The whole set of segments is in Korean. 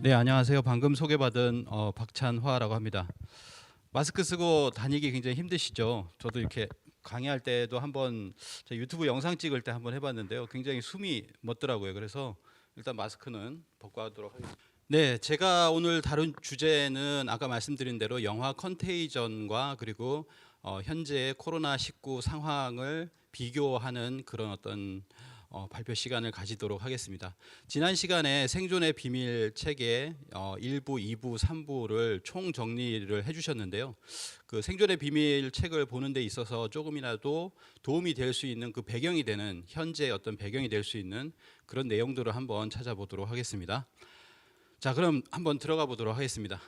네, 안녕하세요. 방금 소개받은 박찬화라고 합니다. 마스크 쓰고 다니기 굉장히 힘드시죠? 저도 이렇게 강의할 때도 한번 유튜브 영상 찍을 때 한번 해봤는데요. 굉장히 숨이 멎더라고요. 그래서 일단 마스크는 벗고 하도록 하겠습니다. 네, 제가 오늘 다룬 주제는 아까 말씀드린 대로 영화 컨테이전과 그리고 현재의 코로나19 상황을 비교하는 그런 어떤 발표 시간을 가지도록 하겠습니다. 지난 시간에 생존의 비밀 책의 1부, 2부, 3부를 총 정리를 해주셨는데요. 그 생존의 비밀 책을 보는 데 있어서 조금이라도 도움이 될 수 있는 그 배경이 되는 현재 어떤 배경이 될 수 있는 그런 내용들을 한번 찾아보도록 하겠습니다. 자, 그럼 한번 들어가 보도록 하겠습니다.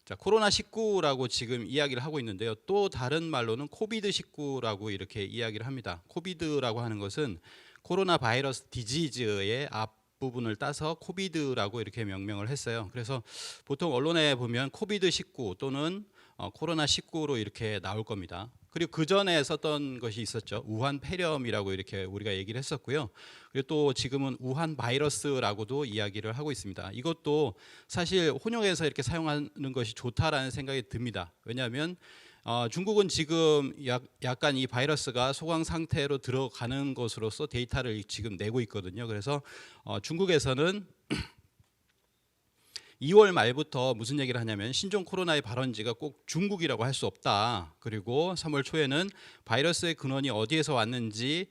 자, 코로나19라고 지금 이야기를 하고 있는데요. 또 다른 말로는 코비드19라고 이렇게 이야기를 합니다. 코비드라고 하는 것은 코로나 바이러스 디지즈의 앞부분을 따서 코비드라고 이렇게 명명을 했어요. 그래서 보통 언론에 보면 코비드19 또는 코로나19로 이렇게 나올 겁니다. 그리고 그 전에 썼던 것이 있었죠. 우한 폐렴이라고 이렇게 우리가 얘기를 했었고요. 그리고 또 지금은 우한 바이러스라고도 이야기를 하고 있습니다. 이것도 사실 혼용해서 이렇게 사용하는 것이 좋다라는 생각이 듭니다. 왜냐하면 중국은 지금 약간 이 바이러스가 소강 상태로 들어가는 것으로서 데이터를 지금 내고 있거든요. 그래서 중국에서는 2월 말부터 무슨 얘기를 하냐면 신종 코로나의 발원지가 꼭 중국이라고 할 수 없다. 그리고 3월 초에는 바이러스의 근원이 어디에서 왔는지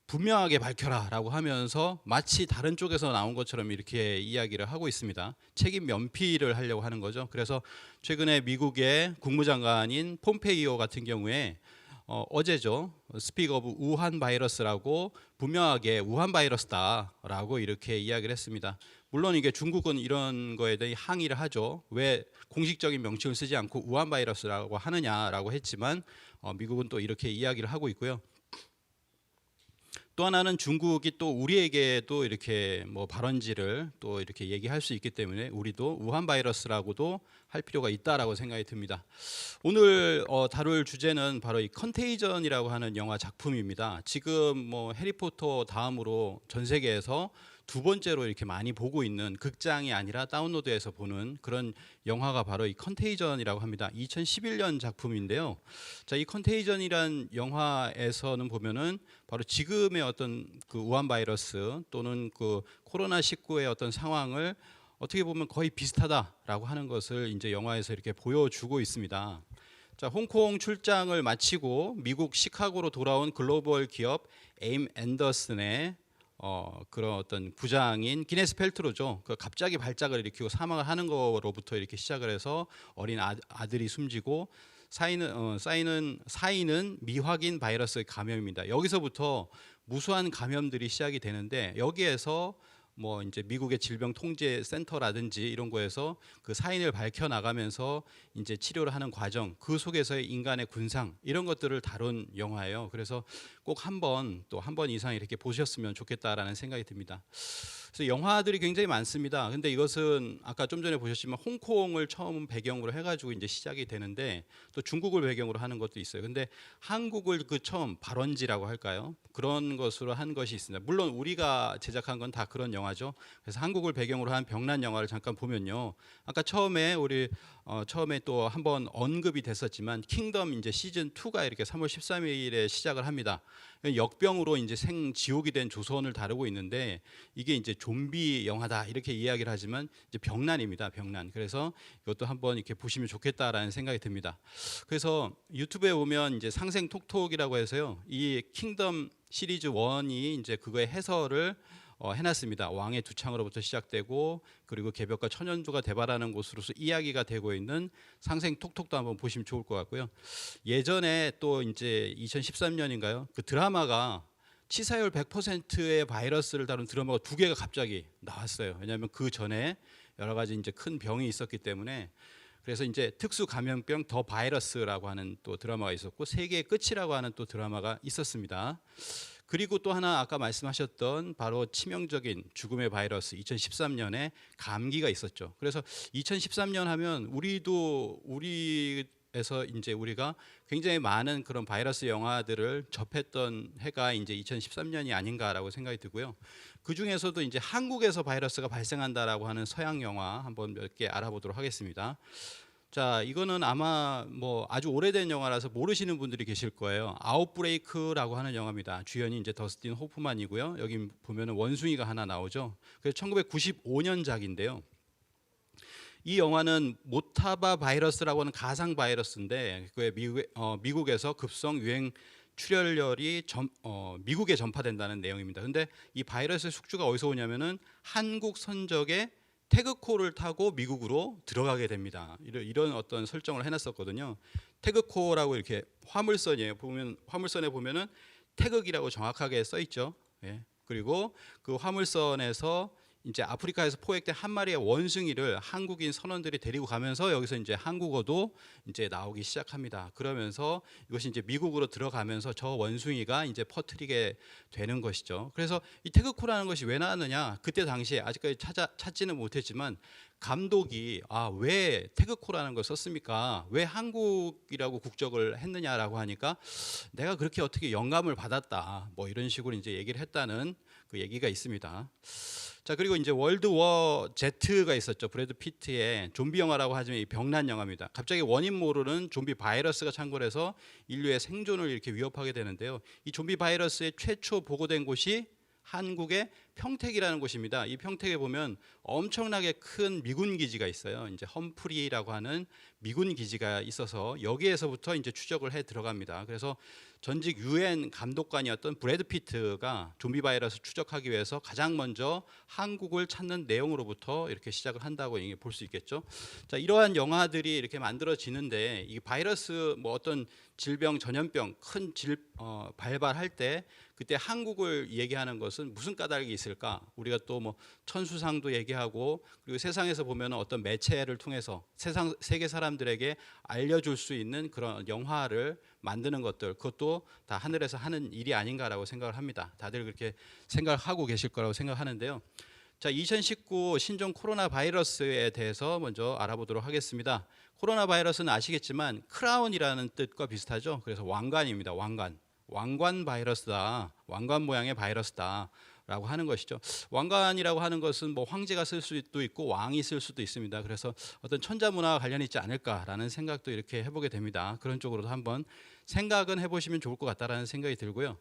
분명하게 밝혀라 라고 하면서 마치 다른 쪽에서 나온 것처럼 이렇게 이야기를 하고 있습니다. 책임 면피를 하려고 하는 거죠. 그래서 최근에 미국의 국무장관인 폼페이오 같은 경우에 어제죠. 스픽 오브 우한 바이러스라고 분명하게 우한 바이러스다라고 이렇게 이야기를 했습니다. 물론 이게 중국은 이런 거에 대해 항의를 하죠. 왜 공식적인 명칭을 쓰지 않고 우한 바이러스라고 하느냐라고 했지만 미국은 또 이렇게 이야기를 하고 있고요. 또 하나는 중국이 또 우리에게도 이렇게 뭐 발원지를 또 이렇게 얘기할 수 있기 때문에 우리도 우한 바이러스라고도 할 필요가 있다라고 생각이 듭니다. 오늘 다룰 주제는 바로 이 컨테이전이라고 하는 영화 작품입니다. 지금 뭐 해리포터 다음으로 전 세계에서 두 번째로 이렇게 많이 보고 있는 극장이 아니라 다운로드해서 보는 그런 영화가 바로 이 컨테이전이라고 합니다. 2011년 작품인데요. 자, 이 컨테이전이란 영화에서는 보면은 바로 지금의 어떤 그 우한 바이러스 또는 그 코로나19의 어떤 상황을 어떻게 보면 거의 비슷하다라고 하는 것을 이제 영화에서 이렇게 보여주고 있습니다. 자, 홍콩 출장을 마치고 미국 시카고로 돌아온 글로벌 기업 에임 앤더슨의 그런 어떤 부장인 기네스 펠트로죠. 그 갑자기 발작을 일으키고 사망을 하는 거로부터 이렇게 시작을 해서 어린 아들이 숨지고 사인은 미확인 바이러스 감염입니다. 여기서부터 무수한 감염들이 시작이 되는데 여기에서 뭐 이제 미국의 질병통제센터라든지 이런 거에서 그 사인을 밝혀 나가면서 이제 치료를 하는 과정, 그 속에서의 인간의 군상 이런 것들을 다룬 영화예요. 그래서 꼭 한 번 이상 이렇게 보셨으면 좋겠다라는 생각이 듭니다. 그래서 영화들이 굉장히 많습니다. 근데 이것은 아까 좀 전에 보셨지만 홍콩을 처음 배경으로 해가지고 이제 시작이 되는데 또 중국을 배경으로 하는 것도 있어요. 근데 한국을 그 처음 발원지라고 할까요? 그런 것으로 한 것이 있습니다. 물론 우리가 제작한 건 다 그런 영화죠. 그래서 한국을 배경으로 한 병란 영화를 잠깐 보면요. 아까 처음에 처음에 또 한번 언급이 됐었지만 킹덤 이제 시즌 2가 이렇게 3월 13일에 시작을 합니다. 역병으로 이제 생지옥이 된 조선을 다루고 있는데 이게 이제 좀비 영화다 이렇게 이야기를 하지만 이제 병난입니다. 병난. 그래서 이것도 한번 이렇게 보시면 좋겠다라는 생각이 듭니다. 그래서 유튜브에 보면 이제 상생 톡톡이라고 해서요. 이 킹덤 시리즈 1이 이제 그거의 해설을 해놨습니다. 왕의 두 창으로부터 시작되고 그리고 개벽과 천연두가 대발하는 곳으로서 이야기가 되고 있는 상생 톡톡도 한번 보시면 좋을 것 같고요. 예전에 또 이제 2013년인가요? 그 드라마가 치사율 100%의 바이러스를 다룬 드라마가 두 개가 갑자기 나왔어요. 왜냐하면 그 전에 여러 가지 이제 큰 병이 있었기 때문에 그래서 이제 특수 감염병 더 바이러스라고 하는 또 드라마가 있었고 세계의 끝이라고 하는 또 드라마가 있었습니다. 그리고 또 하나 아까 말씀하셨던 바로 치명적인 죽음의 바이러스 2013년에 감기가 있었죠. 그래서 2013년 하면 우리 에서 이제 우리가 굉장히 많은 그런 바이러스 영화들을 접했던 해가 이제 2013년이 아닌가라고 생각이 들고요. 그 중에서도 이제 한국에서 바이러스가 발생한다라고 하는 서양 영화 한번 몇 개 알아보도록 하겠습니다. 자, 이거는 아마 뭐 아주 오래된 영화라서 모르시는 분들이 계실 거예요. 아웃브레이크라고 하는 영화입니다. 주연이 이제 더스틴 호프만이고요. 여기 보면은 원숭이가 하나 나오죠. 그래서 1995년작인데요. 이 영화는 모타바 바이러스라고 하는 가상 바이러스인데 그게 미국에서 급성 유행 출혈열이 미국에 전파된다는 내용입니다. 근데 이 바이러스의 숙주가 어디서 오냐면은 한국 선적의 태그코를 타고 미국으로 들어가게 됩니다. 이런 어떤 설정을 해놨었거든요. 태그코라고 이렇게 화물선이에요. 보면 화물선에 보면은 태극이라고 정확하게 써 있죠. 예. 그리고 그 화물선에서 이제 아프리카에서 포획된 한 마리의 원숭이를 한국인 선원들이 데리고 가면서 여기서 이제 한국어도 이제 나오기 시작합니다. 그러면서 이것이 이제 미국으로 들어가면서 저 원숭이가 이제 퍼뜨리게 되는 것이죠. 그래서 이 태극코라는 것이 왜 나왔느냐? 그때 당시에 아직까지 찾지는 못했지만 감독이 왜 태극코라는 걸 썼습니까? 왜 한국이라고 국적을 했느냐라고 하니까 내가 그렇게 어떻게 영감을 받았다. 뭐 이런 식으로 이제 얘기를 했다는 그 얘기가 있습니다. 자, 그리고 이제 월드워 Z가 있었죠. 브래드 피트의 좀비 영화라고 하지만 이 병난 영화입니다. 갑자기 원인 모르는 좀비 바이러스가 창궐해서 인류의 생존을 이렇게 위협하게 되는데요. 이 좀비 바이러스의 최초 보고된 곳이 한국의 평택이라는 곳입니다. 이 평택에 보면 엄청나게 큰 미군 기지가 있어요. 이제 험프리라고 하는 미군 기지가 있어서 여기에서부터 이제 추적을 해 들어갑니다. 그래서 전직 UN 감독관이었던 브래드 피트가 좀비 바이러스 추적하기 위해서 가장 먼저 한국을 찾는 내용으로부터 이렇게 시작을 한다고 볼 수 있겠죠. 자, 이러한 영화들이 이렇게 만들어지는데 이 바이러스 뭐 어떤 질병, 전염병 큰 발발할 때 그때 한국을 얘기하는 것은 무슨 까닭이 있을까? 우리가 또 뭐 천수상도 얘기하고 그리고 세상에서 보면 어떤 매체를 통해서 세계 사람들에게 알려줄 수 있는 그런 영화를 만드는 것들, 그것도 다 하늘에서 하는 일이 아닌가라고 생각을 합니다. 다들 그렇게 생각하고 계실 거라고 생각하는데요. 자, 2019 신종 코로나 바이러스에 대해서 먼저 알아보도록 하겠습니다. 코로나 바이러스는 아시겠지만 크라운이라는 뜻과 비슷하죠. 그래서 왕관입니다. 왕관 바이러스다. 왕관 모양의 바이러스다. 라고 하는 것이죠. 왕관이라고 하는 것은 뭐 황제가 쓸 수도 있고 왕이 쓸 수도 있습니다. 그래서 어떤 천자문화와 관련이 있지 않을까라는 생각도 이렇게 해보게 됩니다. 그런 쪽으로도 한번 생각은 해보시면 좋을 것 같다라는 생각이 들고요.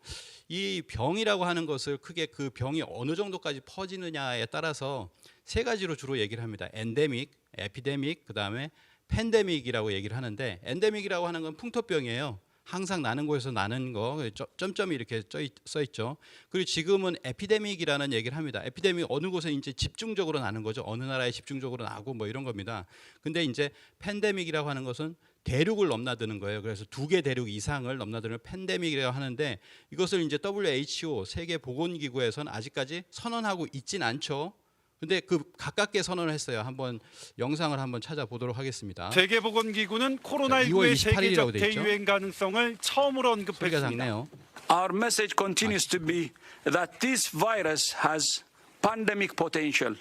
이 병이라고 하는 것을 크게 그 병이 어느 정도까지 퍼지느냐에 따라서 세 가지로 주로 얘기를 합니다. 엔데믹, 에피데믹, 그 다음에 팬데믹이라고 얘기를 하는데 엔데믹이라고 하는 건 풍토병이에요. 항상 나는 곳에서 나는 거 점점이 이렇게 써 있죠. 그리고 지금은 에피데믹이라는 얘기를 합니다. 에피데믹 어느 곳에 이제 집중적으로 나는 거죠. 어느 나라에 집중적으로 나고 뭐 이런 겁니다. 근데 이제 팬데믹이라고 하는 것은 대륙을 넘나드는 거예요. 그래서 2개 대륙 이상을 넘나드는 팬데믹이라고 하는데 이것을 이제 WHO 세계 보건기구에서는 아직까지 선언하고 있진 않죠. 근데 그 가깝게 선언을 했어요. 한번 영상을 한번 찾아보도록 하겠습니다. 세계보건기구는 코로나19의 세계적 대유행 가능성을 처음으로 언급했습니다. 작네요. Our message continues to be that this virus has pandemic potential.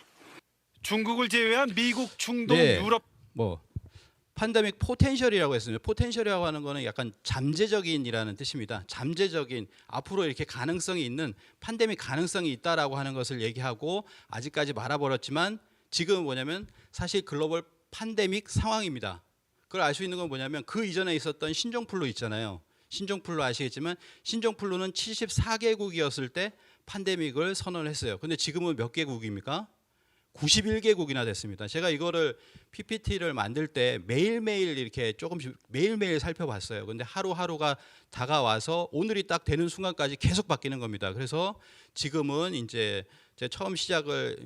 중국을 제외한 미국, 중동, 네, 유럽 팬데믹 포텐셜이라고 했습니다. 포텐셜이라고 하는 거는 약간 잠재적인이라는 뜻입니다. 잠재적인 앞으로 이렇게 가능성이 있는 팬데믹 가능성이 있다라고 하는 것을 얘기하고 아직까지 말아버렸지만 지금은 뭐냐면 사실 글로벌 팬데믹 상황입니다. 그걸 알 수 있는 건 뭐냐면 그 이전에 있었던 신종플루 있잖아요. 신종플루 아시겠지만 신종플루는 74개국이었을 때 팬데믹을 선언했어요. 근데 지금은 몇 개국입니까? 91개국이나 됐습니다. 제가 이거를 PPT를 만들 때 매일매일 이렇게 조금씩 매일매일 살펴봤어요. 근데 하루하루가 다가와서 오늘이 딱 되는 순간까지 계속 바뀌는 겁니다. 그래서 지금은 이제 제가 처음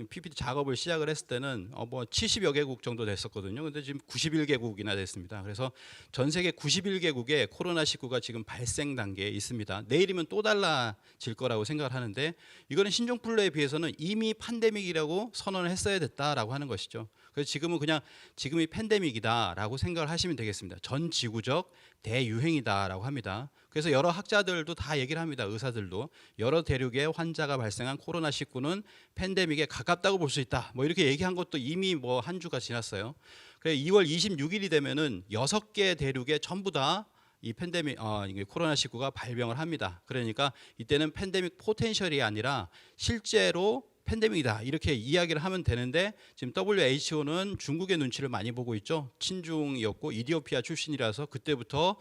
PPT 작업을 시작을 했을 때는 뭐 70여 개국 정도 됐었거든요. 근데 지금 91개국이나 됐습니다. 그래서 전 세계 91개국에 코로나19가 지금 발생 단계에 있습니다. 내일이면 또 달라질 거라고 생각을 하는데 이거는 신종플루에 비해서는 이미 팬데믹이라고 선언을 했어야 됐다라고 하는 것이죠. 그래서 지금은 그냥 지금이 팬데믹이다라고 생각을 하시면 되겠습니다. 전 지구적 대유행이다라고 합니다. 그래서 여러 학자들도 다 얘기를 합니다. 의사들도 여러 대륙의 환자가 발생한 코로나19는 팬데믹에 가깝다고 볼 수 있다. 뭐 이렇게 얘기한 것도 이미 뭐 한 주가 지났어요. 그래서 2월 26일이 되면은 6개 대륙에 전부 다 이 팬데믹 코로나19가 발병을 합니다. 그러니까 이때는 팬데믹 포텐셜이 아니라 실제로 팬데믹이다 이렇게 이야기를 하면 되는데 지금 WHO는 중국의 눈치를 많이 보고 있죠. 친중이었고 이디오피아 출신이라서 그때부터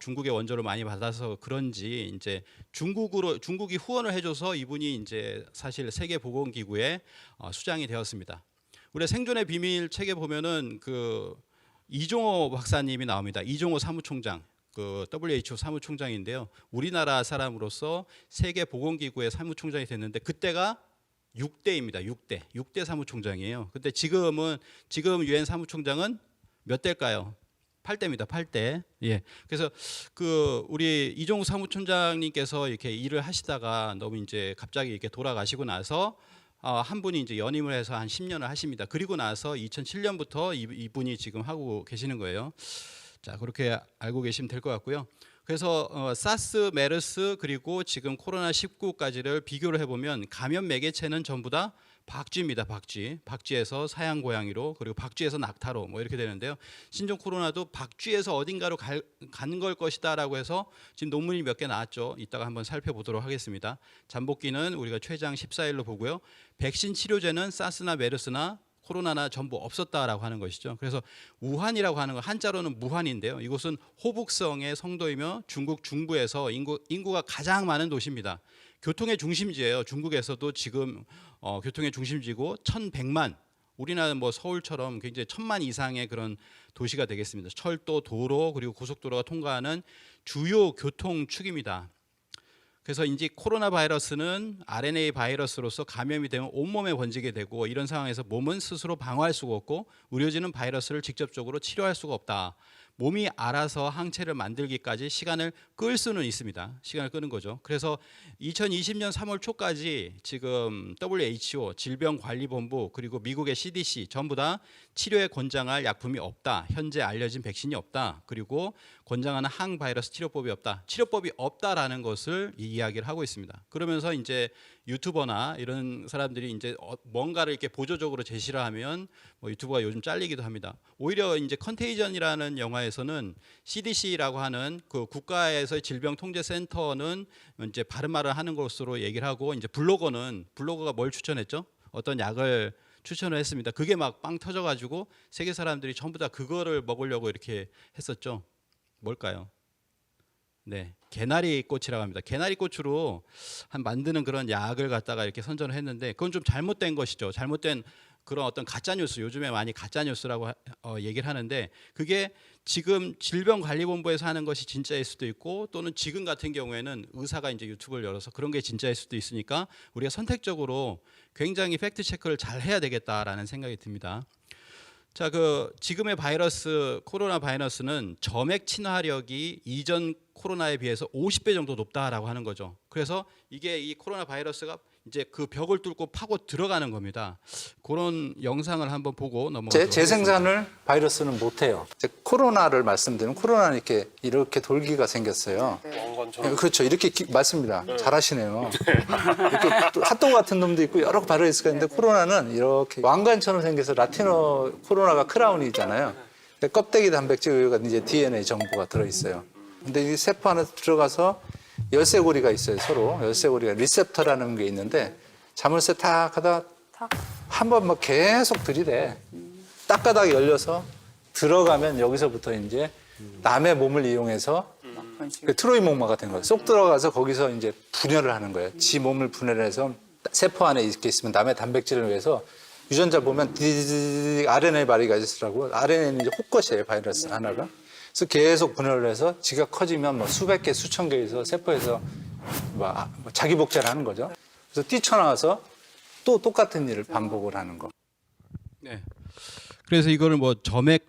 중국의 원조를 많이 받아서 그런지 이제 중국이 후원을 해줘서 이분이 이제 사실 세계보건기구에 수장이 되었습니다. 우리 생존의 비밀 책에 보면은 그 이종호 박사님이 나옵니다. 이종호 사무총장. 그 WHO 사무총장인데요. 우리나라 사람으로서 세계보건기구의 사무총장이 됐는데 그때가 6대입니다. 6대 사무총장이에요. 근데 지금 유엔 사무총장은 몇 대일까요? 8대입니다. 8대. 예. 그래서 그 우리 이종우 사무총장님께서 이렇게 일을 하시다가 너무 이제 갑자기 이렇게 돌아가시고 나서 한 분이 이제 연임을 해서 한 10년을 하십니다. 그리고 나서 2007년부터 이분이 지금 하고 계시는 거예요. 자, 그렇게 알고 계시면 될 것 같고요. 그래서 사스, 메르스 그리고 지금 코로나19까지를 비교를 해보면 감염 매개체는 전부 다 박쥐입니다. 박쥐에서 사양 고양이로 그리고 박쥐에서 낙타로 뭐 이렇게 되는데요. 신종 코로나도 박쥐에서 어딘가로 가는 걸 것이다라고 해서 지금 논문이 몇 개 나왔죠. 이따가 한번 살펴보도록 하겠습니다. 잠복기는 우리가 최장 14일로 보고요. 백신 치료제는 사스나 메르스나 코로나나 전부 없었다라고 하는 것이죠. 그래서 우한이라고 하는 건 한자로는 무한인데요. 이곳은 호북성의 성도이며 중국 중부에서 인구가 가장 많은 도시입니다. 교통의 중심지예요. 중국에서도 지금 교통의 중심지고 1,100만 우리나라 뭐 서울처럼 굉장히 1,000만 이상의 그런 도시가 되겠습니다. 철도, 도로 그리고 고속도로가 통과하는 주요 교통축입니다. 그래서 이제 코로나 바이러스는 RNA 바이러스로서 감염이 되면 온몸에 번지게 되고 이런 상황에서 몸은 스스로 방어할 수가 없고 의료진은 바이러스를 직접적으로 치료할 수가 없다. 몸이 알아서 항체를 만들기까지 시간을 끌 수는 있습니다. 시간을 끄는 거죠. 그래서 2020년 3월 초까지 지금 WHO, 질병관리본부 그리고 미국의 CDC 전부 다 치료에 권장할 약품이 없다. 현재 알려진 백신이 없다. 그리고 권장하는 항바이러스 치료법이 없다. 치료법이 없다라는 것을 이야기를 하고 있습니다. 그러면서 이제 유튜버나 이런 사람들이 이제 뭔가를 이렇게 보조적으로 제시를 하면 뭐 유튜버가 요즘 잘리기도 합니다. 오히려 이제 컨테이전이라는 영화에서는 CDC라고 하는 그 국가에서의 질병통제센터는 이제 바른 말을 하는 것으로 얘기를 하고 이제 블로거가 뭘 추천했죠? 어떤 약을 추천을 했습니다. 그게 막 빵 터져가지고 세계 사람들이 전부 다 그거를 먹으려고 이렇게 했었죠. 뭘까요? 네, 개나리 꽃이라고 합니다. 개나리 꽃으로 만드는 그런 약을 갖다가 이렇게 선전을 했는데 그건 좀 잘못된 것이죠. 잘못된 그런 어떤 가짜 뉴스, 요즘에 많이 가짜 뉴스라고 얘기를 하는데 그게 지금 질병관리본부에서 하는 것이 진짜일 수도 있고 또는 지금 같은 경우에는 의사가 이제 유튜브를 열어서 그런 게 진짜일 수도 있으니까 우리가 선택적으로 굉장히 팩트 체크를 잘 해야 되겠다라는 생각이 듭니다. 자, 그 지금의 코로나 바이러스는 점액 친화력이 이전 코로나에 비해서 50배 정도 높다라고 하는 거죠. 그래서 이게 이 코로나 바이러스가 이제 그 벽을 뚫고 파고 들어가는 겁니다. 그런 영상을 한번 보고 넘어가도록 재생산을 바이러스는 못해요. 코로나를 말씀드리면 코로나는 이렇게 돌기가 생겼어요. 그렇죠. 이렇게 맞습니다. 잘하시네요. 이렇게 또 핫도그 같은 놈도 있고 여러 바이러스가 있는데 코로나는 이렇게 왕관처럼 생겨서 라틴어 코로나가 크라운이잖아요. 껍데기 단백질과 이제 DNA 정보가 들어있어요. 근데 이 세포 안에 들어가서 열쇠고리가 있어요. 서로 열쇠고리가 리셉터라는 게 있는데 자물쇠 탁 하다 한 번 막 계속 들이대. 딱가닥 열려서 들어가면 여기서부터 이제 남의 몸을 이용해서 트로이 목마가 된 거예요. 쏙 들어가서 거기서 이제 분열을 하는 거예요. 지 몸을 분열해서 세포 안에 이렇게 있으면 남의 단백질을 위해서 유전자 보면 RNA 바이러스라고 RNA는 이제 혹것이에요. 바이러스 하나가. 그래서 계속 분열을 해서 지가 커지면 뭐 수백 개, 수천 개에서 세포에서 자기 복제를 하는 거죠. 그래서 뛰쳐나와서 또 똑같은 일을 반복을 하는 거. 네. 그래서 이거를 뭐 점액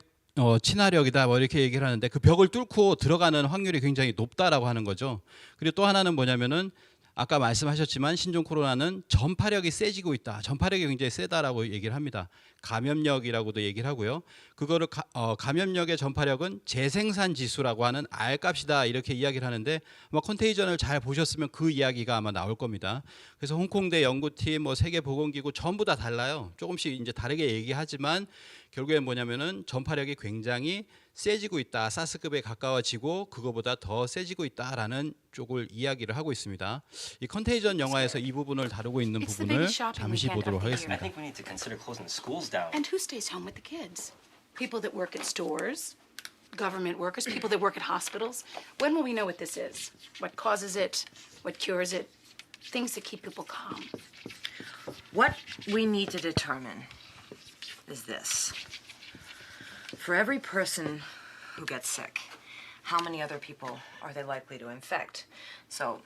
친화력이다 뭐 이렇게 얘기를 하는데 그 벽을 뚫고 들어가는 확률이 굉장히 높다라고 하는 거죠. 그리고 또 하나는 뭐냐면은 아까 말씀하셨지만 신종 코로나는 전파력이 세지고 있다. 전파력이 굉장히 세다라고 얘기를 합니다. 감염력이라고도 얘기를 하고요. 그거를 감염력의 전파력은 재생산 지수라고 하는 R값이다 이렇게 이야기를 하는데 아마 컨테이전을 잘 보셨으면 그 이야기가 아마 나올 겁니다. 그래서 홍콩대 연구팀, 뭐 세계보건기구 전부 다 달라요. 조금씩 이제 다르게 얘기하지만 결국엔 뭐냐면은 전파력이 굉장히 세지고 있다. 사스급에 가까워지고 그거보다 더 세지고 있다라는 쪽을 이야기를 하고 있습니다. 이 컨테이전 영화에서 이 부분을 다루고 있는 It's the 부분을 biggest shopping 잠시 weekend 보도록 of the I year. 하겠습니다. think we need to consider closing the schools down. And who stays home with the kids? People that work at stores, government workers, people that work at hospitals. When will we know what this is? What causes it? What cures it? Things that keep people calm. What we need to determine is this. For every person who gets sick, how many other people are they likely to infect? So,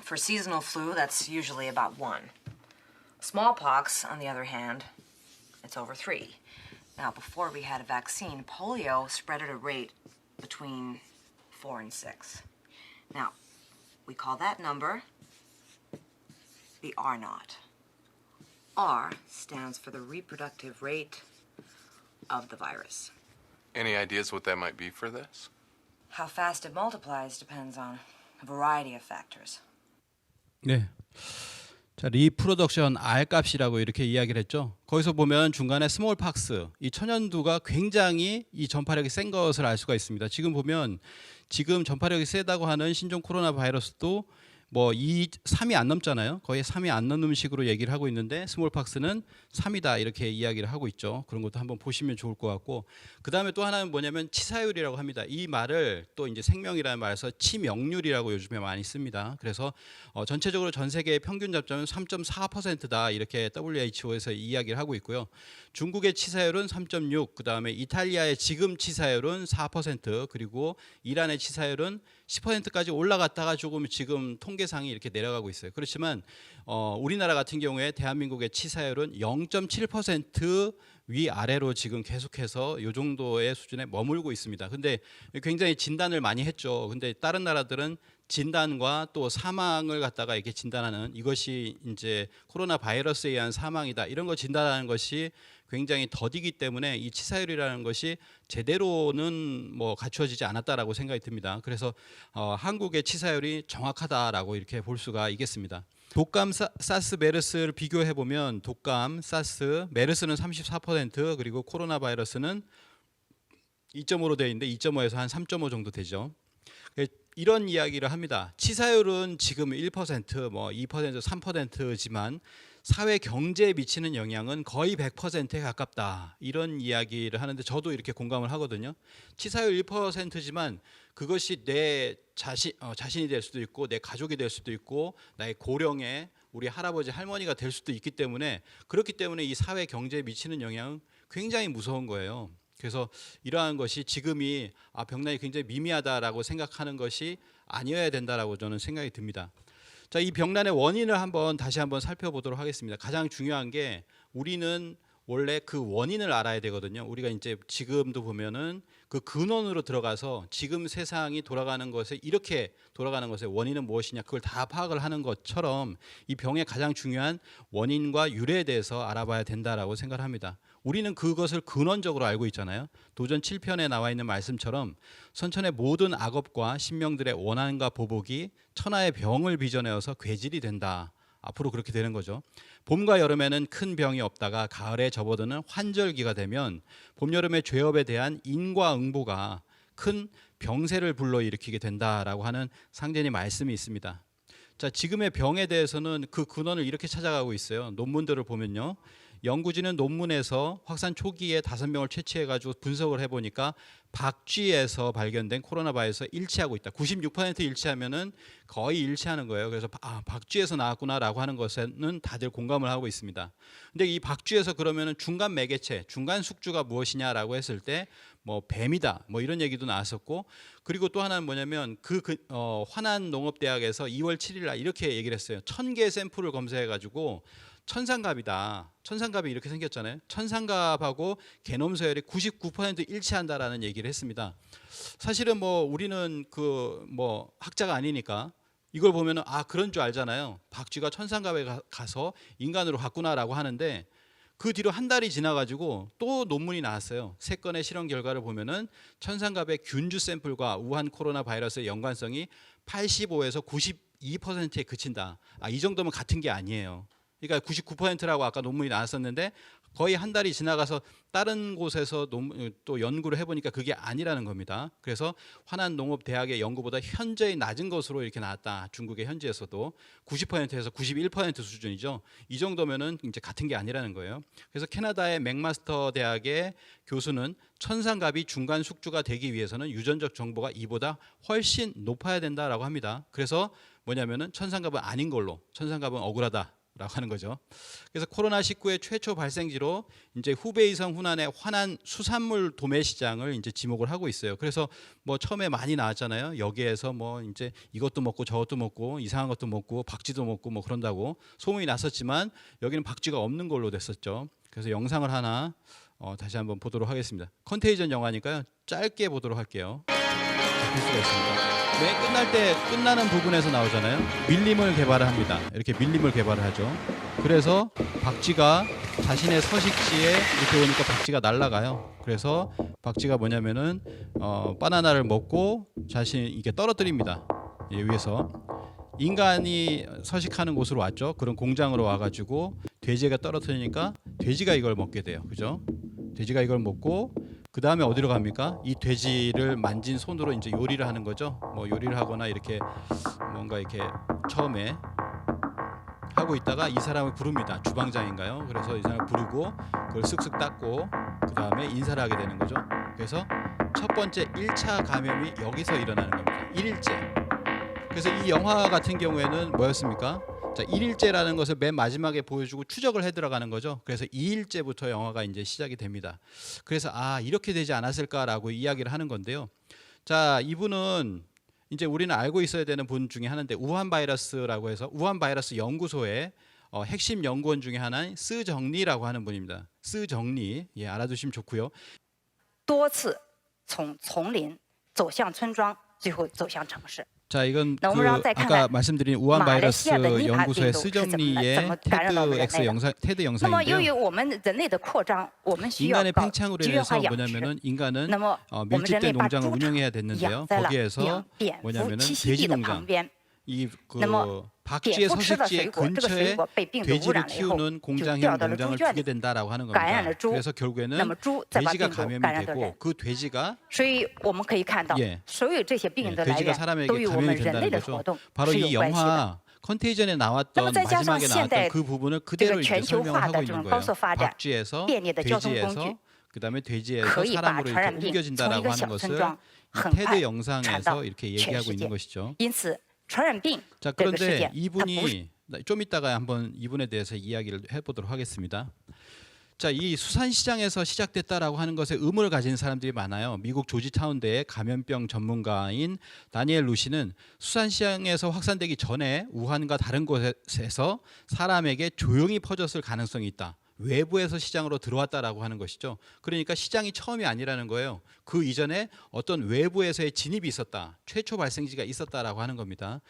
for seasonal flu, that's usually about 1. Smallpox, on the other hand, it's over 3. Now, before we had a vaccine, polio spread at a rate between 4 and 6. Now, we call that number the R naught. R stands for the reproductive rate of the virus. Any ideas what that might be for this? How fast it multiplies depends on a variety of factors. 네. 자, 리프로덕션 R값이라고 이렇게 이야기를 했죠. 거기서 보면 중간에 스몰팍스, 이 천연두가 굉장히 이 전파력이 센 것을 알 수가 있습니다. 지금 보면 지금 전파력이 세다고 하는 신종 코로나 바이러스도 뭐 3이 안 넘잖아요. 거의 3이 안 넘는 식으로 얘기를 하고 있는데 스몰팍스는 3이다 이렇게 이야기를 하고 있죠. 그런 것도 한번 보시면 좋을 것 같고, 그 다음에 또 하나는 뭐냐면 치사율이라고 합니다. 이 말을 또 이제 생명이라는 말에서 치명률이라고 요즘에 많이 씁니다. 그래서 전체적으로 전 세계의 평균 접점은 3.4%다 이렇게 WHO에서 이야기를 하고 있고요. 중국의 치사율은 3.6, 그 다음에 이탈리아의 지금 치사율은 4%, 그리고 이란의 치사율은 10%까지 올라갔다가 조금 지금 통계상이 이렇게 내려가고 있어요. 그렇지만 우리나라 같은 경우에 대한민국의 치사율은 0.7% 위아래로 지금 계속해서 이 정도의 수준에 머물고 있습니다. 근데 굉장히 진단을 많이 했죠. 근데 다른 나라들은 진단과 또 사망을 갖다가 이렇게 진단하는, 이것이 이제 코로나 바이러스에 의한 사망이다 이런 거 진단하는 것이 굉장히 더디기 때문에 이 치사율이라는 것이 제대로는 뭐 갖추어지지 않았다라고 생각이 듭니다. 그래서 한국의 치사율이 정확하다라고 이렇게 볼 수가 있겠습니다. 독감, 사스, 메르스를 비교해 보면 독감, 사스, 메르스는 34%, 그리고 코로나 바이러스는 2.5로 되어 있는데 2.5에서 한 3.5 정도 되죠. 이런 이야기를 합니다. 치사율은 지금 1%, 뭐 2%, 3%지만 사회 경제에 미치는 영향은 거의 100%에 가깝다. 이런 이야기를 하는데 저도 이렇게 공감을 하거든요. 치사율 1%지만 그것이 내 자신이 될 수도 있고 내 가족이 될 수도 있고 나의 고령의 우리 할아버지 할머니가 될 수도 있기 때문에, 그렇기 때문에 이 사회 경제에 미치는 영향은 굉장히 무서운 거예요. 그래서 이러한 것이 지금이 병난이 굉장히 미미하다라고 생각하는 것이 아니어야 된다라고 저는 생각이 듭니다. 자, 이 병난의 원인을 다시 한번 살펴보도록 하겠습니다. 가장 중요한 게 우리는 원래 그 원인을 알아야 되거든요. 우리가 이제 지금도 보면은 그 근원으로 들어가서 지금 세상이 돌아가는 것에, 이렇게 돌아가는 것의 원인은 무엇이냐, 그걸 다 파악을 하는 것처럼 이 병의 가장 중요한 원인과 유래에 대해서 알아봐야 된다라고 생각을 합니다. 우리는 그것을 근원적으로 알고 있잖아요. 도전 7편에 나와 있는 말씀처럼 선천의 모든 악업과 신명들의 원한과 보복이 천하의 병을 빚어내어서 괴질이 된다. 앞으로 그렇게 되는 거죠. 봄과 여름에는 큰 병이 없다가 가을에 접어드는 환절기가 되면 봄, 여름의 죄업에 대한 인과응보가 큰 병세를 불러일으키게 된다라고 하는 상제니 말씀이 있습니다. 자, 지금의 병에 대해서는 그 근원을 이렇게 찾아가고 있어요. 논문들을 보면요. 연구진은 논문에서 확산 초기에 5명을 채취해가지고 분석을 해보니까 박쥐에서 발견된 코로나 바이러스와 일치하고 있다. 96% 일치하면은 거의 일치하는 거예요. 그래서 박쥐에서 나왔구나라고 하는 것에는 다들 공감을 하고 있습니다. 근데 이 박쥐에서 그러면은 중간 매개체, 중간 숙주가 무엇이냐라고 했을 때 뭐 뱀이다, 뭐 이런 얘기도 나왔었고, 그리고 또 하나는 뭐냐면 화난 농업대학에서 2월 7일 날 이렇게 얘기를 했어요. 1000개 샘플을 검사해가지고 천상갑이다. 천상갑이 이렇게 생겼잖아요. 천상갑하고 게놈 서열이 99% 일치한다라는 얘기를 했습니다. 사실은 뭐 우리는 학자가 아니니까 이걸 보면은 아 그런 줄 알잖아요. 박쥐가 천상갑에 가서 인간으로 갔구나라고 하는데 그 뒤로 한 달이 지나가지고 또 논문이 나왔어요. 3건의 실험 결과를 보면은 천상갑의 균주 샘플과 우한 코로나 바이러스의 연관성이 85에서 92%에 그친다. 아, 이 정도면 같은 게 아니에요. 그러니까 99%라고 아까 논문이 나왔었는데 거의 한 달이 지나가서 다른 곳에서 또 연구를 해보니까 그게 아니라는 겁니다. 그래서 화난농업대학의 연구보다 현저히 낮은 것으로 이렇게 나왔다. 중국의 현지에서도 90%에서 91% 수준이죠. 이 정도면은 이제 같은 게 아니라는 거예요. 그래서 캐나다의 맥마스터 대학의 교수는 천상갑이 중간 숙주가 되기 위해서는 유전적 정보가 이보다 훨씬 높아야 된다라고 합니다. 그래서 뭐냐면은 천상갑은 아닌 걸로, 천상갑은 억울하다. 라고 하는 거죠. 그래서 코로나19의 최초 발생지로 이제 후베이성 후난의 화난 수산물 도매 시장을 이제 지목을 하고 있어요. 그래서 뭐 처음에 많이 나왔잖아요. 여기에서 뭐 이제 이것도 먹고 저것도 먹고 이상한 것도 먹고 박쥐도 먹고 뭐 그런다고 소문이 났었지만 여기는 박쥐가 없는 걸로 됐었죠. 그래서 영상을 하나 다시 한번 보도록 하겠습니다. 컨테이전 영화니까요. 짧게 보도록 할게요. 잡힐 수가 있습니다. 매 끝날 때 끝나는 부분에서 나오잖아요. 밀림을 개발을 합니다. 이렇게 밀림을 개발을 하죠. 그래서 박쥐가 자신의 서식지에 이렇게 오니까 박쥐가 날아가요. 그래서 박쥐가 뭐냐면은 바나나를 먹고 자신 이게 떨어뜨립니다. 위에서 인간이 서식하는 곳으로 왔죠. 그런 공장으로 와가지고 돼지가 떨어뜨리니까 돼지가 이걸 먹게 돼요. 그죠? 돼지가 이걸 먹고 그 다음에 어디로 갑니까? 이 돼지를 만진 손으로 이제 요리를 하는 거죠. 뭐 요리를 하거나 이렇게 뭔가 이렇게 처음에 하고 있다가 이 사람을 부릅니다. 주방장인가요? 그래서 이 사람을 부르고 그걸 쓱쓱 닦고 그 다음에 인사를 하게 되는 거죠. 그래서 첫 번째 1차 감염이 여기서 일어나는 겁니다. 1일째. 그래서 이 영화 같은 경우에는 뭐였습니까? 자, 1일째라는 것을 맨 마지막에 보여주고 추적을 해 들어가는 거죠. 그래서 2일째부터 영화가 이제 시작이 됩니다. 그래서 아, 이렇게 되지 않았을까라고 이야기를 하는 건데요. 자, 이분은 이제 우리는 알고 있어야 되는 분 중에 하나인데 우한 바이러스라고 해서 우한 바이러스 연구소의 핵심 연구원 중에 하나인 스정리라고 하는 분입니다. 스정리, 예, 알아두시면 좋고요. 多次从丛林走向村庄，最后走向城市。 자, 이건 그 너무나 잘 아까 말씀드린 우한 바이러스 말레이시아의 연구소의 니파 스정리의 테드 영상인데요. 인간의 팽창으로 인해서 뭐냐면은 인간은 밀집된 농장을 운영해야 됐는데요. 거기에서 뭐냐면은 돼지 농장, 이 그 박쥐의 서식지의 근처에 돼지를 키우는 공장형 농장을 두게 된다라고 하는 겁니다. 그래서 결국에는 돼지가 감염이 되고 그 돼지가 돼지가 사람에게 감염이 된다는 거죠. 바로 이 영화 컨테이전에 나왔던 마지막에 나왔던 그 부분을 그대로 이제 설명을 하고 있는 거예요. 박쥐에서 돼지에서 그다음에 돼지에서 사람으로 이렇게 옮겨진다라고 하는 것을 이 테드 영상에서 이렇게 얘기하고 있는 것이죠. 자, 그런데 이분이 좀 이따가 한번 이분에 대해서 이야기를 해보도록 하겠습니다. 자, 이 수산시장에서 시작됐다라고 하는 것에 의문을 가진 사람들이 많아요. 미국 조지타운대의 감염병 전문가인 다니엘 루시는 수산시장에서 확산되기 전에 우한과 다른 곳에서 사람에게 조용히 퍼졌을 가능성이 있다. 외부에서 시장으로 들어왔다라고 하는 것이죠. 그러니까 시장이 처음이 아니라는 거예요. 그 이전에 어떤 외부에서의 진입이 있었다. 최초 발생지가 있었다라고 하는 겁니다.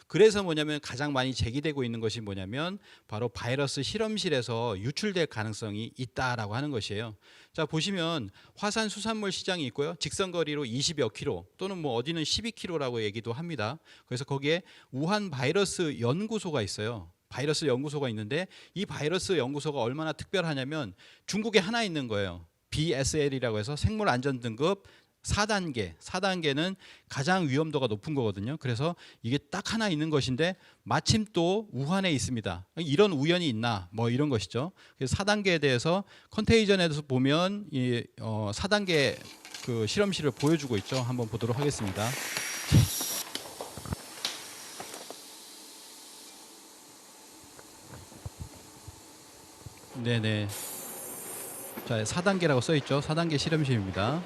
그래서 뭐냐면 가장 많이 제기되고 있는 것이 뭐냐면 바로 바이러스 실험실에서 유출될 가능성이 있다라고 하는 것이에요. 자, 보시면 화산 수산물 시장이 있고요. 직선거리로 20여 킬로 또는 뭐 어디는 12킬로라고 얘기도 합니다. 그래서 거기에 우한 바이러스 연구소가 있어요. 바이러스 연구소가 있는데 이 바이러스 연구소가 얼마나 특별하냐면 중국에 하나 있는 거예요. BSL이라고 해서 생물 안전 등급 4단계. 4단계는 가장 위험도가 높은 거거든요. 그래서 이게 딱 하나 있는 것인데 마침 또 우한에 있습니다. 이런 우연이 있나? 뭐 이런 것이죠. 그래서 4단계에 대해서 컨테이전에서 보면 이 4단계 그 실험실을 보여주고 있죠. 한번 보도록 하겠습니다. 네네. 자, 4단계라고 써 있죠. 4단계 실험실입니다.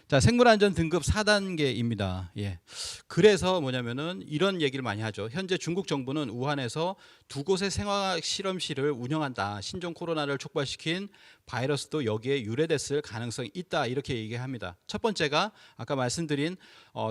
자, 생물안전 등급 4단계입니다. 예. 그래서 뭐냐면은 이런 얘기를 많이 하죠. 현재 중국 정부는 우한에서 2곳의 생화학 실험실을 운영한다. 신종 코로나를 촉발시킨 바이러스도 여기에 유래됐을 가능성이 있다. 이렇게 얘기합니다. 첫 번째가 아까 말씀드린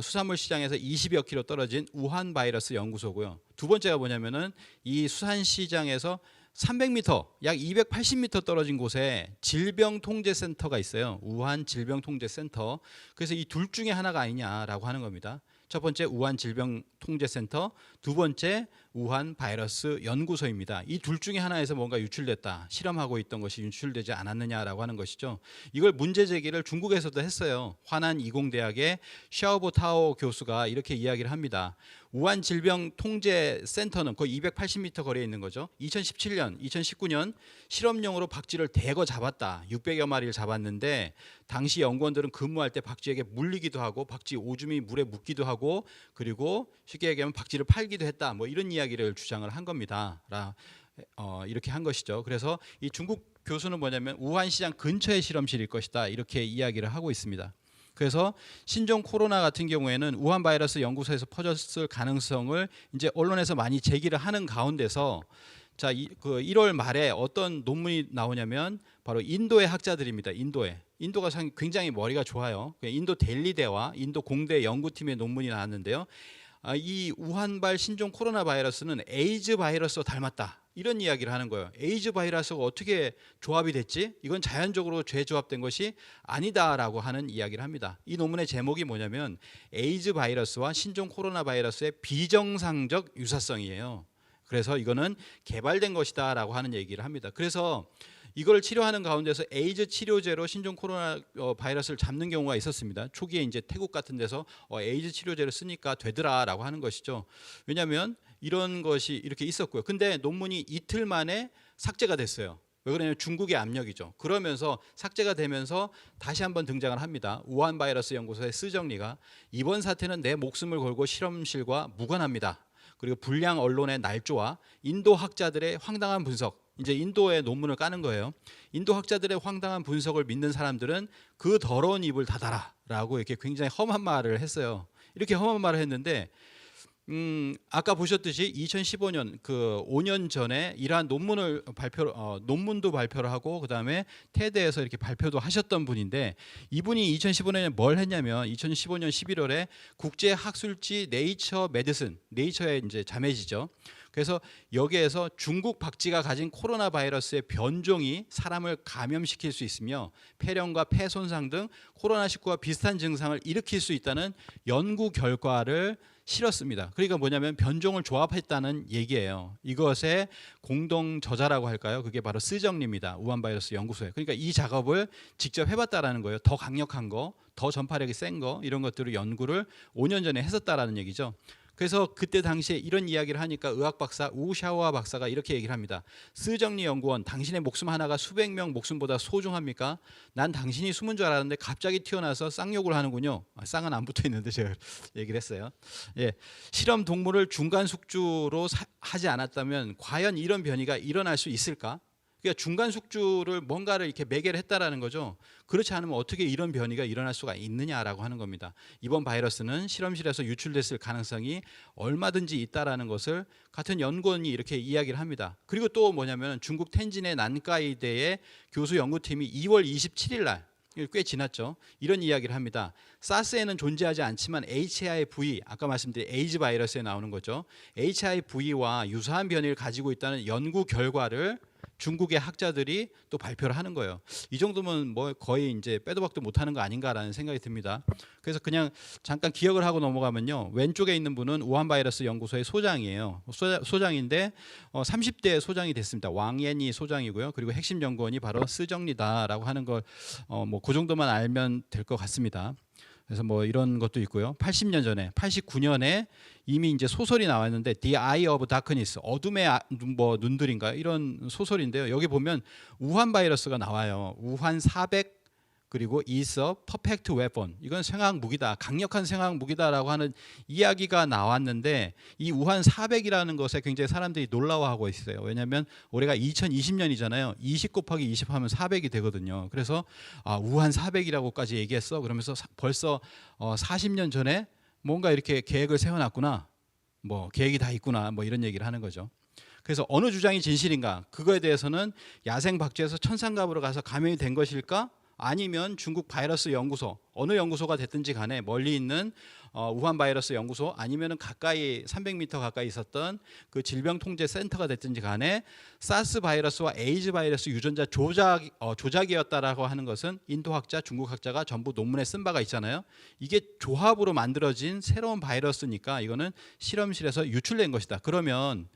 수산물 시장에서 20여 킬로 떨어진 우한 바이러스 연구소고요. 두 번째가 뭐냐면은 이 수산시장에서 300m, 약 280m 떨어진 곳에 질병통제센터가 있어요. 우한 질병통제센터. 그래서 이 둘 중에 하나가 아니냐라고 하는 겁니다. 첫 번째 우한 질병통제센터, 두 번째 우한 바이러스 연구소입니다. 이 둘 중에 하나에서 뭔가 유출됐다. 실험하고 있던 것이 유출되지 않았느냐라고 하는 것이죠. 이걸 문제 제기를 중국에서도 했어요. 화난 이공대학의 샤오보 타오 교수가 이렇게 이야기를 합니다. 우한 질병통제센터는 거의 280m 거리에 있는 거죠. 2017년, 2019년 실험용으로 박쥐를 대거 잡았다. 600여 마리를 잡았는데 당시 연구원들은 근무할 때 박쥐에게 물리기도 하고 박쥐 오줌이 물에 묻기도 하고 그리고 쉽게 얘기하면 박쥐를 팔기도 했다. 뭐 이런 이야기를 주장을 한 겁니다. 이렇게 한 것이죠. 그래서 이 중국 교수는 뭐냐면 우한 시장 근처의 실험실일 것이다. 이렇게 이야기를 하고 있습니다. 그래서 신종 코로나 같은 경우에는 우한 바이러스 연구소에서 퍼졌을 가능성을 이제 언론에서 많이 제기를 하는 가운데서 자, 그 1월 말에 어떤 논문이 나오냐면 바로 인도의 학자들입니다. 인도가 굉장히 머리가 좋아요. 인도 델리대와 인도 공대 연구팀의 논문이 나왔는데요. 이 우한발 신종 코로나 바이러스는 에이즈 바이러스와 닮았다. 이런 이야기를 하는 거예요. 에이즈 바이러스가 어떻게 조합이 됐지? 이건 자연적으로 재조합된 것이 아니다라고 하는 이야기를 합니다. 이 논문의 제목이 뭐냐면 에이즈 바이러스와 신종 코로나 바이러스의 비정상적 유사성이에요. 그래서 이거는 개발된 것이다라고 하는 얘기를 합니다. 그래서 이걸 치료하는 가운데서 에이즈 치료제로 신종 코로나 바이러스를 잡는 경우가 있었습니다. 초기에 이제 태국 같은 데서 에이즈 치료제를 쓰니까 되더라라고 하는 것이죠. 왜냐하면 이런 것이 이렇게 있었고요. 근데 논문이 이틀 만에 삭제가 됐어요. 왜 그러냐면 중국의 압력이죠. 그러면서 삭제가 되면서 다시 한번 등장을 합니다. 우한 바이러스 연구소의 스정리가 이번 사태는 내 목숨을 걸고 실험실과 무관합니다. 그리고 불량 언론의 날조와 인도 학자들의 황당한 분석, 이제 인도의 논문을 까는 거예요. 인도 학자들의 황당한 분석을 믿는 사람들은 그 더러운 입을 닫아라라고 이렇게 굉장히 험한 말을 했어요. 이렇게 험한 말을 했는데 아까 보셨듯이 2015년 그 5년 전에 이러한 논문도 발표를 하고 그다음에 테드에서 이렇게 발표도 하셨던 분인데 이분이 2015년에 뭘 했냐면 2015년 11월에 국제 학술지 네이처 메디슨, 네이처의 이제 자매지죠. 그래서 여기에서 중국 박쥐가 가진 코로나 바이러스의 변종이 사람을 감염시킬 수 있으며 폐렴과 폐 손상 등 코로나19와 비슷한 증상을 일으킬 수 있다는 연구 결과를 실었습니다. 그러니까 뭐냐면 변종을 조합했다는 얘기예요. 이것의 공동 저자라고 할까요? 그게 바로 스정리입니다. 우한 바이러스 연구소에. 그러니까 이 작업을 직접 해봤다라는 거예요. 더 강력한 거, 더 전파력이 센 거 이런 것들을 연구를 5년 전에 했었다라는 얘기죠. 그래서 그때 당시에 이런 이야기를 하니까 의학 박사 우샤오아 박사가 이렇게 얘기를 합니다. 스정리 연구원, 당신의 목숨 하나가 수백 명 목숨보다 소중합니까? 난 당신이 숨은 줄 알았는데 갑자기 튀어나와서 쌍욕을 하는군요. 쌍은 안 붙어 있는데 제가 얘기를 했어요. 예, 실험 동물을 중간 숙주로 하지 않았다면 과연 이런 변이가 일어날 수 있을까? 그러니까 중간 숙주를 뭔가를 이렇게 매개를 했다라는 거죠. 그렇지 않으면 어떻게 이런 변이가 일어날 수가 있느냐라고 하는 겁니다. 이번 바이러스는 실험실에서 유출됐을 가능성이 얼마든지 있다라는 것을 같은 연구원이 이렇게 이야기를 합니다. 그리고 또 뭐냐면 중국 텐진의 난카이대의 교수 연구팀이 2월 27일 날 꽤 지났죠. 이런 이야기를 합니다. 사스에는 존재하지 않지만 HIV, 아까 말씀드린 에이즈 바이러스에 나오는 거죠. HIV와 유사한 변이를 가지고 있다는 연구 결과를 중국의 학자들이 또 발표를 하는 거예요. 이 정도면 뭐 거의 이제 빼도 박도 못하는 거 아닌가라는 생각이 듭니다. 그래서 그냥 잠깐 기억을 하고 넘어가면요. 왼쪽에 있는 분은 우한 바이러스 연구소의 소장이에요. 소장인데 30대 소장이 됐습니다. 왕옌이 소장이고요. 그리고 핵심 연구원이 바로 스정리다라고 하는 걸 뭐 그 정도만 알면 될 것 같습니다. 그래서 뭐 이런 것도 있고요. 80년 전에 89년에 이미 이제 소설이 나왔는데 The Eye of Darkness, 어둠의 뭐 눈들인가요? 이런 소설인데요. 여기 보면 우한 바이러스가 나와요. 우한 그리고 is a perfect weapon. 이건 생화학 무기다. 강력한 생화학 무기다라고 하는 이야기가 나왔는데 이 우한 400이라는 것에 굉장히 사람들이 놀라워하고 있어요. 왜냐하면 올해가 2020년이잖아요. 20 곱하기 20 하면 400이 되거든요. 그래서 우한 400이라고까지 얘기했어. 그러면서 벌써 40년 전에 뭔가 이렇게 계획을 세워놨구나. 뭐 계획이 다 있구나. 뭐 이런 얘기를 하는 거죠. 그래서 어느 주장이 진실인가? 그거에 대해서는 야생 박쥐에서 천상갑으로 가서 감염이 된 것일까? 아니면 중국 바이러스 연구소, 어느 연구소가 됐든지 간에 멀리 있는 우한 바이러스 연구소 아니면은 가까이 300m 가까이 있었던 그 질병통제센터가 됐든지 간에 사스 바이러스와 에이즈 바이러스 유전자 조작이었다라고 하는 것은 인도 학자, 중국 학자가 전부 논문에 쓴 바가 있잖아요. 이게 조합으로 만들어진 새로운 바이러스니까 이거는 실험실에서 유출된 것이다. 그러면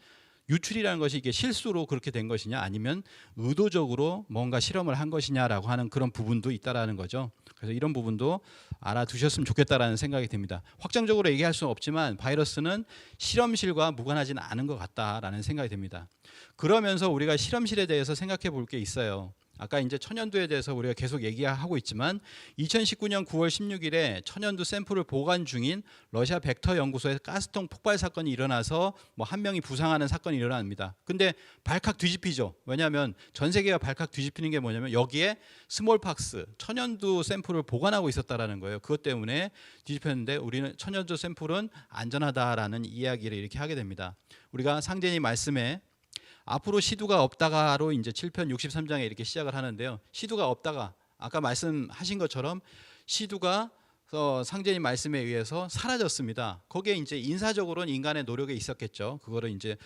유출이라는 것이 이게 실수로 그렇게 된 것이냐 아니면 의도적으로 뭔가 실험을 한 것이냐라고 하는 그런 부분도 있다라는 거죠. 그래서 이런 부분도 알아두셨으면 좋겠다라는 생각이 듭니다. 확정적으로 얘기할 수는 없지만 바이러스는 실험실과 무관하지는 않은 것 같다라는 생각이 듭니다. 그러면서 우리가 실험실에 대해서 생각해 볼 게 있어요. 아까 이제 천연두에 대해서 우리가 계속 얘기하고 있지만 2019년 9월 16일에 천연두 샘플을 보관 중인 러시아 벡터 연구소에 가스통 폭발 사건이 일어나서 뭐 한 명이 부상하는 사건이 일어납니다. 근데 발칵 뒤집히죠. 왜냐하면 전 세계가 발칵 뒤집히는 게 뭐냐면 여기에 스몰팍스 천연두 샘플을 보관하고 있었다라는 거예요. 그것 때문에 뒤집혔는데 우리는 천연두 샘플은 안전하다라는 이야기를 이렇게 하게 됩니다. 우리가 상대님 말씀에 앞으로 시두가 없다가로 이제 7편 63장에 이렇게 시작을 하는데요. 시두가 없다가 아까 말씀하신 것처럼 시두가 상제님 말씀에 의해서 사라졌습니다. 거기에 이제 인사적으로는 인간의 노력이 있었겠죠. 그거를 이제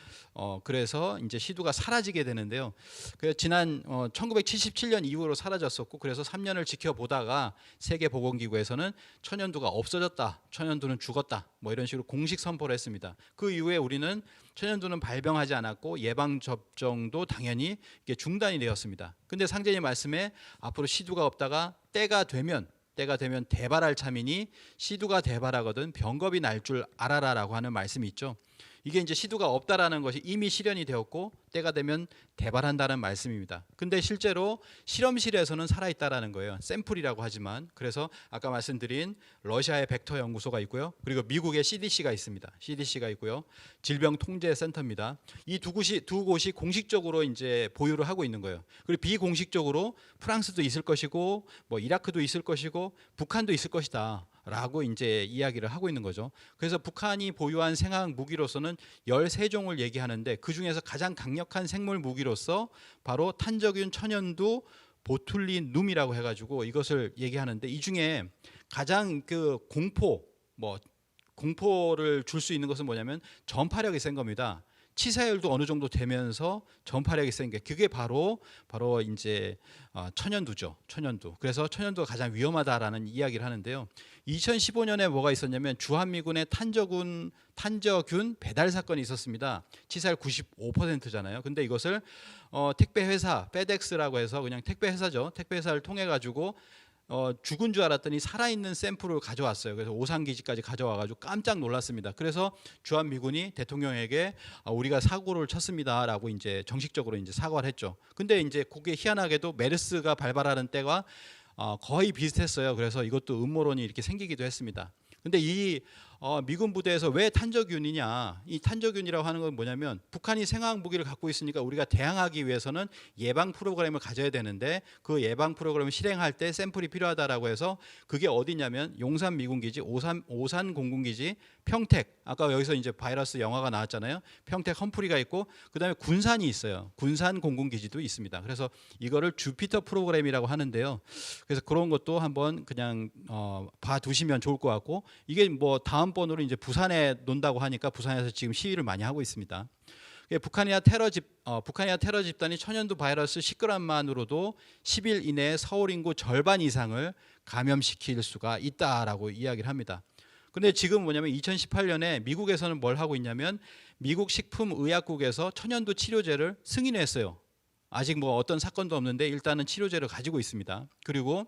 그래서 이제 시두가 사라지게 되는데요. 그래서 지난 1977년 이후로 사라졌었고 그래서 3년을 지켜보다가 세계보건기구에서는 천연두가 없어졌다, 천연두는 죽었다, 뭐 이런 식으로 공식 선포를 했습니다. 그 이후에 우리는 천연두는 발병하지 않았고 예방 접종도 당연히 이게 중단이 되었습니다. 근데 상제님 말씀에 앞으로 시두가 없다가 때가 되면 대발할 참이니 시두가 대발하거든 병겁이 날 줄 알아라라고 하는 말씀이 있죠. 이게 이제 시두가 없다라는 것이 이미 실현이 되었고 때가 되면 대발한다는 말씀입니다. 근데 실제로 실험실에서는 살아있다라는 거예요. 샘플이라고 하지만. 그래서 아까 말씀드린 러시아의 벡터 연구소가 있고요. 그리고 미국의 CDC가 있습니다. CDC가 있고요. 질병통제센터입니다. 이 두 곳이 공식적으로 이제 보유를 하고 있는 거예요. 그리고 비공식적으로 프랑스도 있을 것이고 뭐 이라크도 있을 것이고 북한도 있을 것이다. 라고 이제 이야기를 하고 있는 거죠. 그래서 북한이 보유한 생화학 무기로서는 13종을 얘기하는데 그 중에서 가장 강력한 생물 무기로서 바로 탄저균, 천연두, 보툴리눔이라고 해가지고 이것을 얘기하는데 이 중에 가장 그 공포를 줄 수 있는 것은 뭐냐면 전파력이 센 겁니다. 치사율도 어느 정도 되면서 전파력이 센 게 그게 바로 이제 천연두죠. 천연두. 그래서 천연두가 가장 위험하다라는 이야기를 하는데요. 2015년에 뭐가 있었냐면 주한미군의 탄저균 배달 사건이 있었습니다. 치사율 95%잖아요. 근데 이것을 택배 회사 페덱스라고 해서 그냥 택배 회사죠. 택배 회사를 통해 가지고 죽은 줄 알았더니 살아있는 샘플을 가져왔어요. 그래서 오산기지까지 가져와가지고 깜짝 놀랐습니다. 그래서 주한미군이 대통령에게 우리가 사고를 쳤습니다라고 이제 정식적으로 이제 사과를 했죠. 근데 이제 그게 희한하게도 메르스가 발발하는 때가 거의 비슷했어요. 그래서 이것도 음모론이 이렇게 생기기도 했습니다. 근데 이 미군 부대에서 왜 탄저균이냐? 이 탄저균이라고 하는 건 뭐냐면 북한이 생화학 무기를 갖고 있으니까 우리가 대항하기 위해서는 예방 프로그램을 가져야 되는데 그 예방 프로그램을 실행할 때 샘플이 필요하다라고 해서 그게 어디냐면 용산 미군기지, 오산 공군기지, 평택. 아까 여기서 이제 바이러스 영화가 나왔잖아요. 평택 험프리가 있고 그다음에 군산이 있어요. 군산 공군기지도 있습니다. 그래서 이거를 주피터 프로그램이라고 하는데요. 그래서 그런 것도 한번 그냥 봐두시면 좋을 것 같고 이게 뭐 다음번으로 이제 부산에 논다고 하니까 부산에서 지금 시위를 많이 하고 있습니다. 북한이나 테러 집단이 천연두 바이러스 10g만으로도 10일 이내에 서울 인구 절반 이상을 감염시킬 수가 있다라고 이야기를 합니다. 근데 지금 뭐냐면 2018년에 미국에서는 뭘 하고 있냐면 미국 식품의약국에서 천연두 치료제를 승인했어요. 아직 뭐 어떤 사건도 없는데 일단은 치료제를 가지고 있습니다. 그리고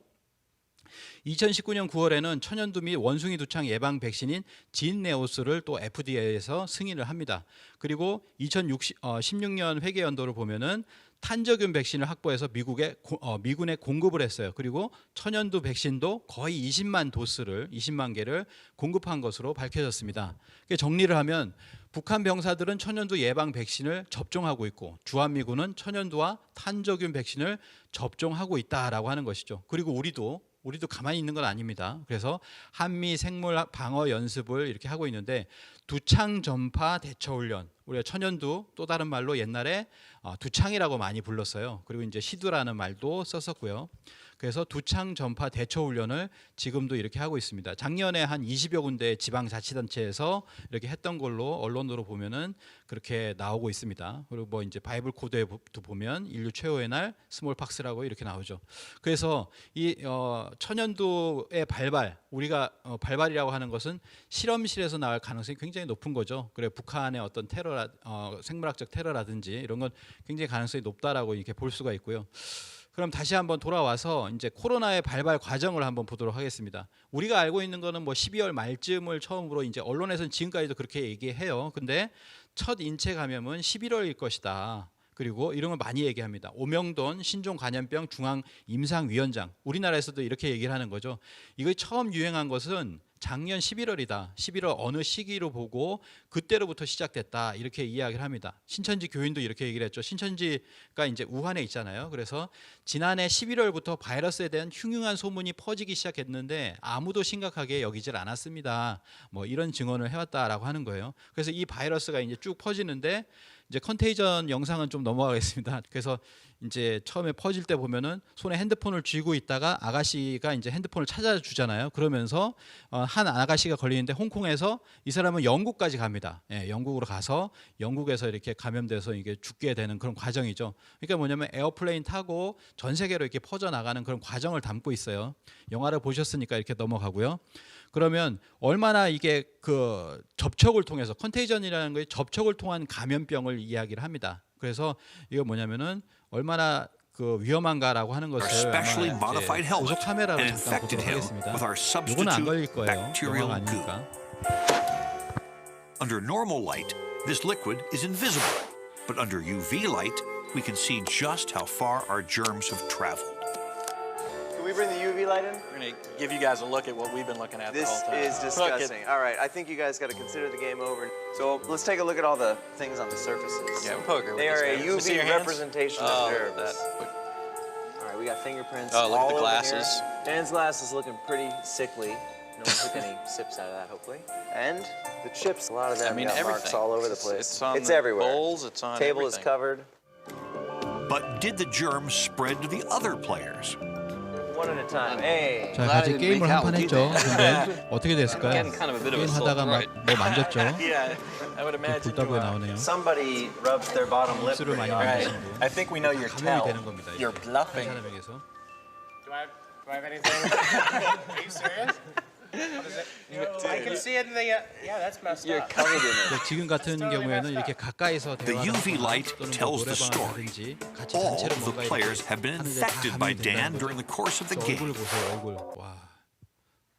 2019년 9월에는 천연두 및 원숭이 두창 예방 백신인 진네오스를 또 FDA에서 승인을 합니다. 그리고 2016년 회계 연도를 보면은 탄저균 백신을 확보해서 미군에 공급을 했어요. 그리고 천연두 백신도 거의 20만 개를 공급한 것으로 밝혀졌습니다. 정리를 하면 북한 병사들은 천연두 예방 백신을 접종하고 있고 주한미군은 천연두와 탄저균 백신을 접종하고 있다라고 하는 것이죠. 그리고 우리도 가만히 있는 건 아닙니다. 그래서 한미 생물 방어 연습을 이렇게 하고 있는데 두창 전파 대처 훈련, 우리가 천연두 또 다른 말로 옛날에 두창이라고 많이 불렀어요. 그리고 이제 시두라는 말도 썼었고요. 그래서 두창 전파 대처 훈련을 지금도 이렇게 하고 있습니다. 작년에 한 20여 군데 지방자치단체에서 이렇게 했던 걸로 언론으로 보면은 그렇게 나오고 있습니다. 그리고 뭐 이제 바이블 코드에도 보면 인류 최후의 날 스몰팍스라고 이렇게 나오죠. 그래서 이 천연두의 발발, 우리가 발발이라고 하는 것은 실험실에서 나올 가능성이 굉장히 높은 거죠. 그래 북한의 어떤 테러, 생물학적 테러라든지 이런 건 굉장히 가능성이 높다라고 이렇게 볼 수가 있고요. 그럼 다시 한번 돌아와서 이제 코로나의 발발 과정을 한번 보도록 하겠습니다. 우리가 알고 있는 거는 뭐 12월 말쯤을 처음으로 이제 언론에서는 지금까지도 그렇게 얘기해요. 근데 첫 인체 감염은 11월일 것이다. 그리고 이런 걸 많이 얘기합니다. 오명돈 신종간염병 중앙임상위원장, 우리나라에서도 이렇게 얘기를 하는 거죠. 이거 처음 유행한 것은 작년 11월이다. 11월 어느 시기로 보고 그때로부터 시작됐다. 이렇게 이야기를 합니다. 신천지 교인도 이렇게 얘기를 했죠. 신천지가 이제 우한에 있잖아요. 그래서 지난해 11월부터 바이러스에 대한 흉흉한 소문이 퍼지기 시작했는데 아무도 심각하게 여기질 않았습니다. 뭐 이런 증언을 해왔다라고 하는 거예요. 그래서 이 바이러스가 이제 쭉 퍼지는데 이제 컨테이전 영상은 좀 넘어가겠습니다. 그래서 이제 처음에 퍼질 때 보면은 손에 핸드폰을 쥐고 있다가 아가씨가 이제 핸드폰을 찾아주잖아요. 그러면서 한 아가씨가 걸리는데 홍콩에서 이 사람은 영국까지 갑니다. 예, 영국으로 가서 영국에서 이렇게 감염돼서 이게 죽게 되는 그런 과정이죠. 그러니까 뭐냐면 에어플레인 타고 전 세계로 이렇게 퍼져 나가는 그런 과정을 담고 있어요. 영화를 보셨으니까 이렇게 넘어가고요. 그러면 얼마나 이게 그 접촉을 통해서 컨테이전이라는 거에 접촉을 통한 감염병을 이야기를 합니다. 그래서 이거 뭐냐면은 얼마나 그 위험한가라고 하는 것을 아마 이제 고속 카메라로 잠깐 보도록 하겠습니다. 이거는 안 걸릴 거예요. 영화가 아니니까. Under normal light, this liquid is invisible, but under UV light, we can see just how far our germs have traveled. Can we bring the UV light in? We're going to give you guys a look at what we've been looking at the whole This time. is disgusting. All right, I think you guys got to consider the game over. So let's take a look at all the things on the surfaces. Yeah, poker with They this are guy. a Let me see your UV hands. representation Oh, of germs. that. All right, we got fingerprints. Oh, look at all the over glasses. Here. Dan's glass is looking pretty sickly. No one took any sips out of that, hopefully. And the chips, a lot of them got marks all over the place. It's everywhere. Bowls, it's on Table everything. is covered. But did the germs spread to the other players? One at a time. Hey. 자, 같이 게임을 한 판 했죠. 근데 어떻게 됐을까요? Kind of a bit of a 게임 slow 하다가 막 throat. 뭐 만졌죠. Yeah, I would imagine. 불다고에 나오네요. Somebody rubs their bottom lip. 입술을 많이 Right. 만지신 분. I think we know your 감염이 tell. 되는 겁니다. You're 한 bluffing. 사람에게서. Do I have anything? Are you serious? I can see it in the. Yeah, that's messed You're up. covered in it. 지금 같은 경우에는 이렇게 가까이서 The 대화를 UV 하거나 light 또는 뭐 tells the 노래방을 story. 하든지 같이 All 단체로 of 뭔가 the players have been 하는데 다 infected by 감염이 Dan 된다는 during the course of the 거죠. 얼굴 game. 보세요, 얼굴. 와,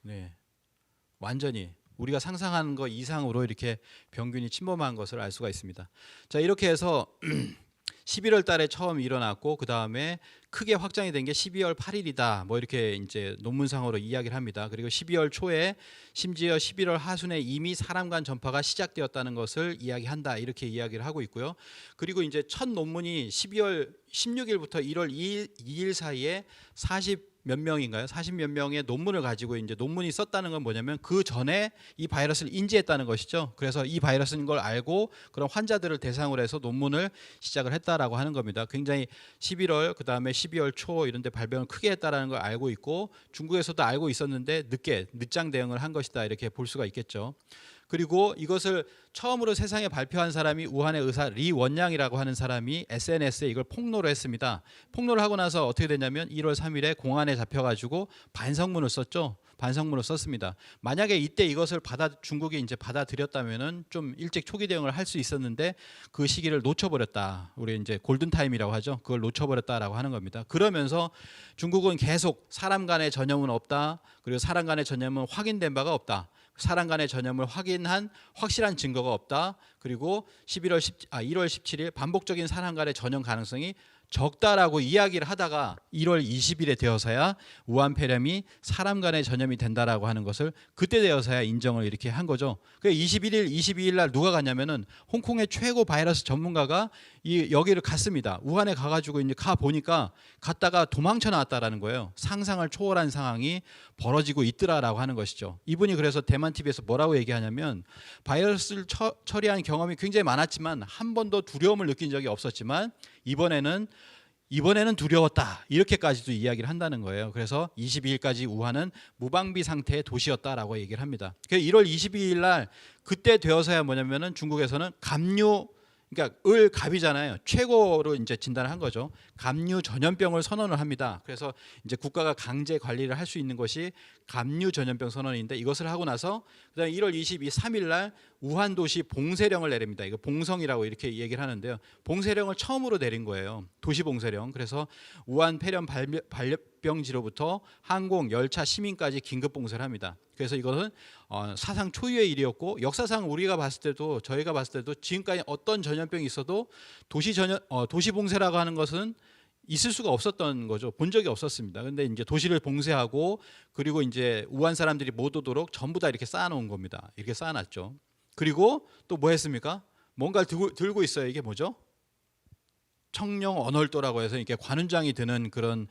네, 완전히 우리가 상상하는 것 이상으로 이렇게 병균이 침범한 것을 알 수가 있습니다. 자, 이렇게 해서 11월 달에 처음 일어났고 그 다음에 크게 확장이 된 게 12월 8일이다. 뭐 이렇게 이제 논문상으로 이야기를 합니다. 그리고 12월 초에 심지어 11월 하순에 이미 사람 간 전파가 시작되었다는 것을 이야기한다. 이렇게 이야기를 하고 있고요. 그리고 이제 첫 논문이 12월 16일부터 1월 2일 사이에 40몇 명인가요? 40몇 명의 논문을 가지고 이제 논문이 썼다는 건 뭐냐면 그 전에 이 바이러스를 인지했다는 것이죠. 그래서 이 바이러스인 걸 알고 그런 환자들을 대상으로 해서 논문을 시작을 했다라고 하는 겁니다. 굉장히 11월 그다음에 12월 초 이런 데 발병을 크게 했다라는 걸 알고 있고 중국에서도 알고 있었는데 늦장 대응을 한 것이다. 이렇게 볼 수가 있겠죠. 그리고 이것을 처음으로 세상에 발표한 사람이 우한의 의사 리 원양이라고 하는 사람이 SNS에 이걸 폭로를 했습니다. 폭로를 하고 나서 어떻게 됐냐면 1월 3일에 공안에 잡혀가지고 반성문을 썼죠. 반성문을 썼습니다. 만약에 이때 이것을 중국이 이제 받아들였다면은 좀 일찍 초기 대응을 할 수 있었는데 그 시기를 놓쳐버렸다. 우리 이제 골든 타임이라고 하죠. 그걸 놓쳐버렸다라고 하는 겁니다. 그러면서 중국은 계속 사람 간의 전염은 없다. 그리고 사람 간의 전염은 확인된 바가 없다. 사람 간의 전염을 확인한 확실한 증거가 없다. 그리고 1월 17일 반복적인 사람 간의 전염 가능성이 적다라고 이야기를 하다가 1월 20일에 되어서야 우한 폐렴이 사람 간에 전염이 된다라고 하는 것을 그때 되어서야 인정을 이렇게 한 거죠. 그 21일, 22일 날 누가 갔냐면은 홍콩의 최고 바이러스 전문가가 여기를 갔습니다. 우한에 가가지고 이제 가 보니까 갔다가 도망쳐 나왔다라는 거예요. 상상을 초월한 상황이 벌어지고 있더라라고 하는 것이죠. 이분이 그래서 대만 TV에서 뭐라고 얘기하냐면 바이러스를 처리한 경험이 굉장히 많았지만 한 번도 두려움을 느낀 적이 없었지만 이번에는 두려웠다 이렇게까지도 이야기를 한다는 거예요. 그래서 22일까지 우한은 무방비 상태의 도시였다라고 얘기를 합니다. 1월 22일 날 그때 되어서야 뭐냐면은 중국에서는 감류 그러니까 갑이잖아요. 최고로 이제 진단을 한 거죠. 감류 전염병을 선언을 합니다. 그래서 이제 국가가 강제 관리를 할 수 있는 것이 감류 전염병 선언인데 이것을 하고 나서 그다음에 1월 23일 날 우한 도시 봉쇄령을 내립니다. 이거 봉성이라고 이렇게 얘기를 하는데요. 봉쇄령을 처음으로 내린 거예요. 도시 봉쇄령. 그래서 우한 폐렴 발병지로부터 항공, 열차, 시민까지 긴급 봉쇄를 합니다. 그래서 이것은 사상 초유의 일이었고 역사상 우리가 봤을 때도 저희가 봤을 때도 지금까지 어떤 전염병이 있어도 도시 봉쇄라고 하는 것은 있을 수가 없었던 거죠. 본 적이 없었습니다. 근데 이제 도시를 봉쇄하고 그리고 이제 우한 사람들이 못 오도록 전부 다 이렇게 쌓아놓은 겁니다. 이렇게 쌓아놨죠. 그리고 또 뭐 했습니까? 뭔가를 들고 있어요. 이게 뭐죠? 청룡 언월도라고 해서 이렇게 관훈장이 드는 그런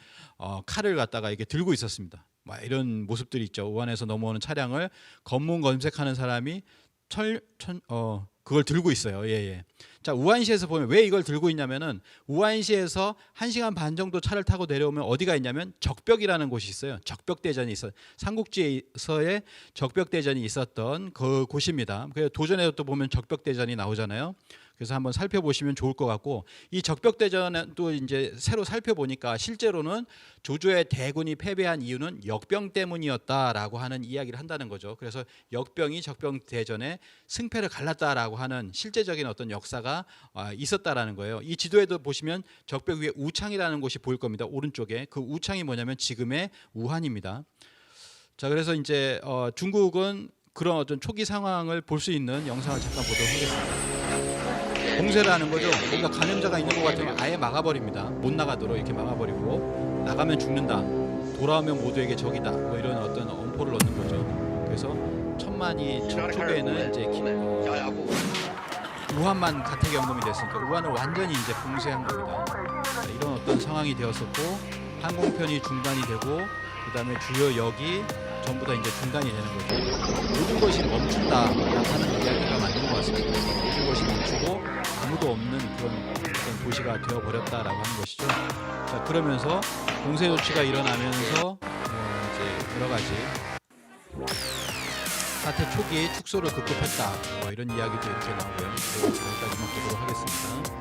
칼을 갖다가 이렇게 들고 있었습니다. 막 이런 모습들이 있죠. 우한에서 넘어오는 차량을 검문 검색하는 사람이 그걸 들고 있어요. 예. 자, 우한시에서 보면 왜 이걸 들고 있냐면은 우한시에서 1시간 반 정도 차를 타고 내려오면 어디가 있냐면 적벽이라는 곳이 있어요. 적벽대전이 있어요. 삼국지에서의 적벽대전이 있었던 그 곳입니다. 그래서 도전에도 또 보면 적벽대전이 나오잖아요. 그래서 한번 살펴보시면 좋을 것 같고 이 적벽대전은 또 이제 새로 살펴보니까 실제로는 조조의 대군이 패배한 이유는 역병 때문이었다라고 하는 이야기를 한다는 거죠. 그래서 역병이 적벽대전에 승패를 갈랐다라고 하는 실제적인 어떤 역사가 있었다라는 거예요. 이 지도에도 보시면 적벽 위에 우창이라는 곳이 보일 겁니다. 오른쪽에 그 우창이 뭐냐면 지금의 우한입니다. 자, 그래서 이제 중국은 그런 어떤 초기 상황을 볼 수 있는 영상을 잠깐 보도록 하겠습니다. 봉쇄를 하는 거죠. 뭔가 감염자가 있는 것 같으면 아예 막아버립니다. 못 나가도록 이렇게 막아버리고 나가면 죽는다. 돌아오면 모두에게 적이다. 뭐 이런 어떤 엄포를 넣는 거죠. 그래서 천만이 초기에는 이제 우한만 가택연금이 됐으니까 우한을 완전히 이제 봉쇄한 겁니다. 자, 이런 어떤 상황이 되었었고 항공편이 중단이 되고 그다음에 주요 역이 전부 다 이제 중단이 되는 거죠. 모든 것이 멈춘다라고 하는 이야기가 맞는 것 같습니다. 모든 것이 멈추고 아무도 없는 그런 도시가 되어버렸다라고 하는 것이죠. 자, 그러면서 봉쇄 조치가 일어나면서 이제 여러 가지 사태 초기에 축소를 급급했다. 뭐 이런 이야기도 이렇게 나오고요. 여기까지만 보도록 하겠습니다.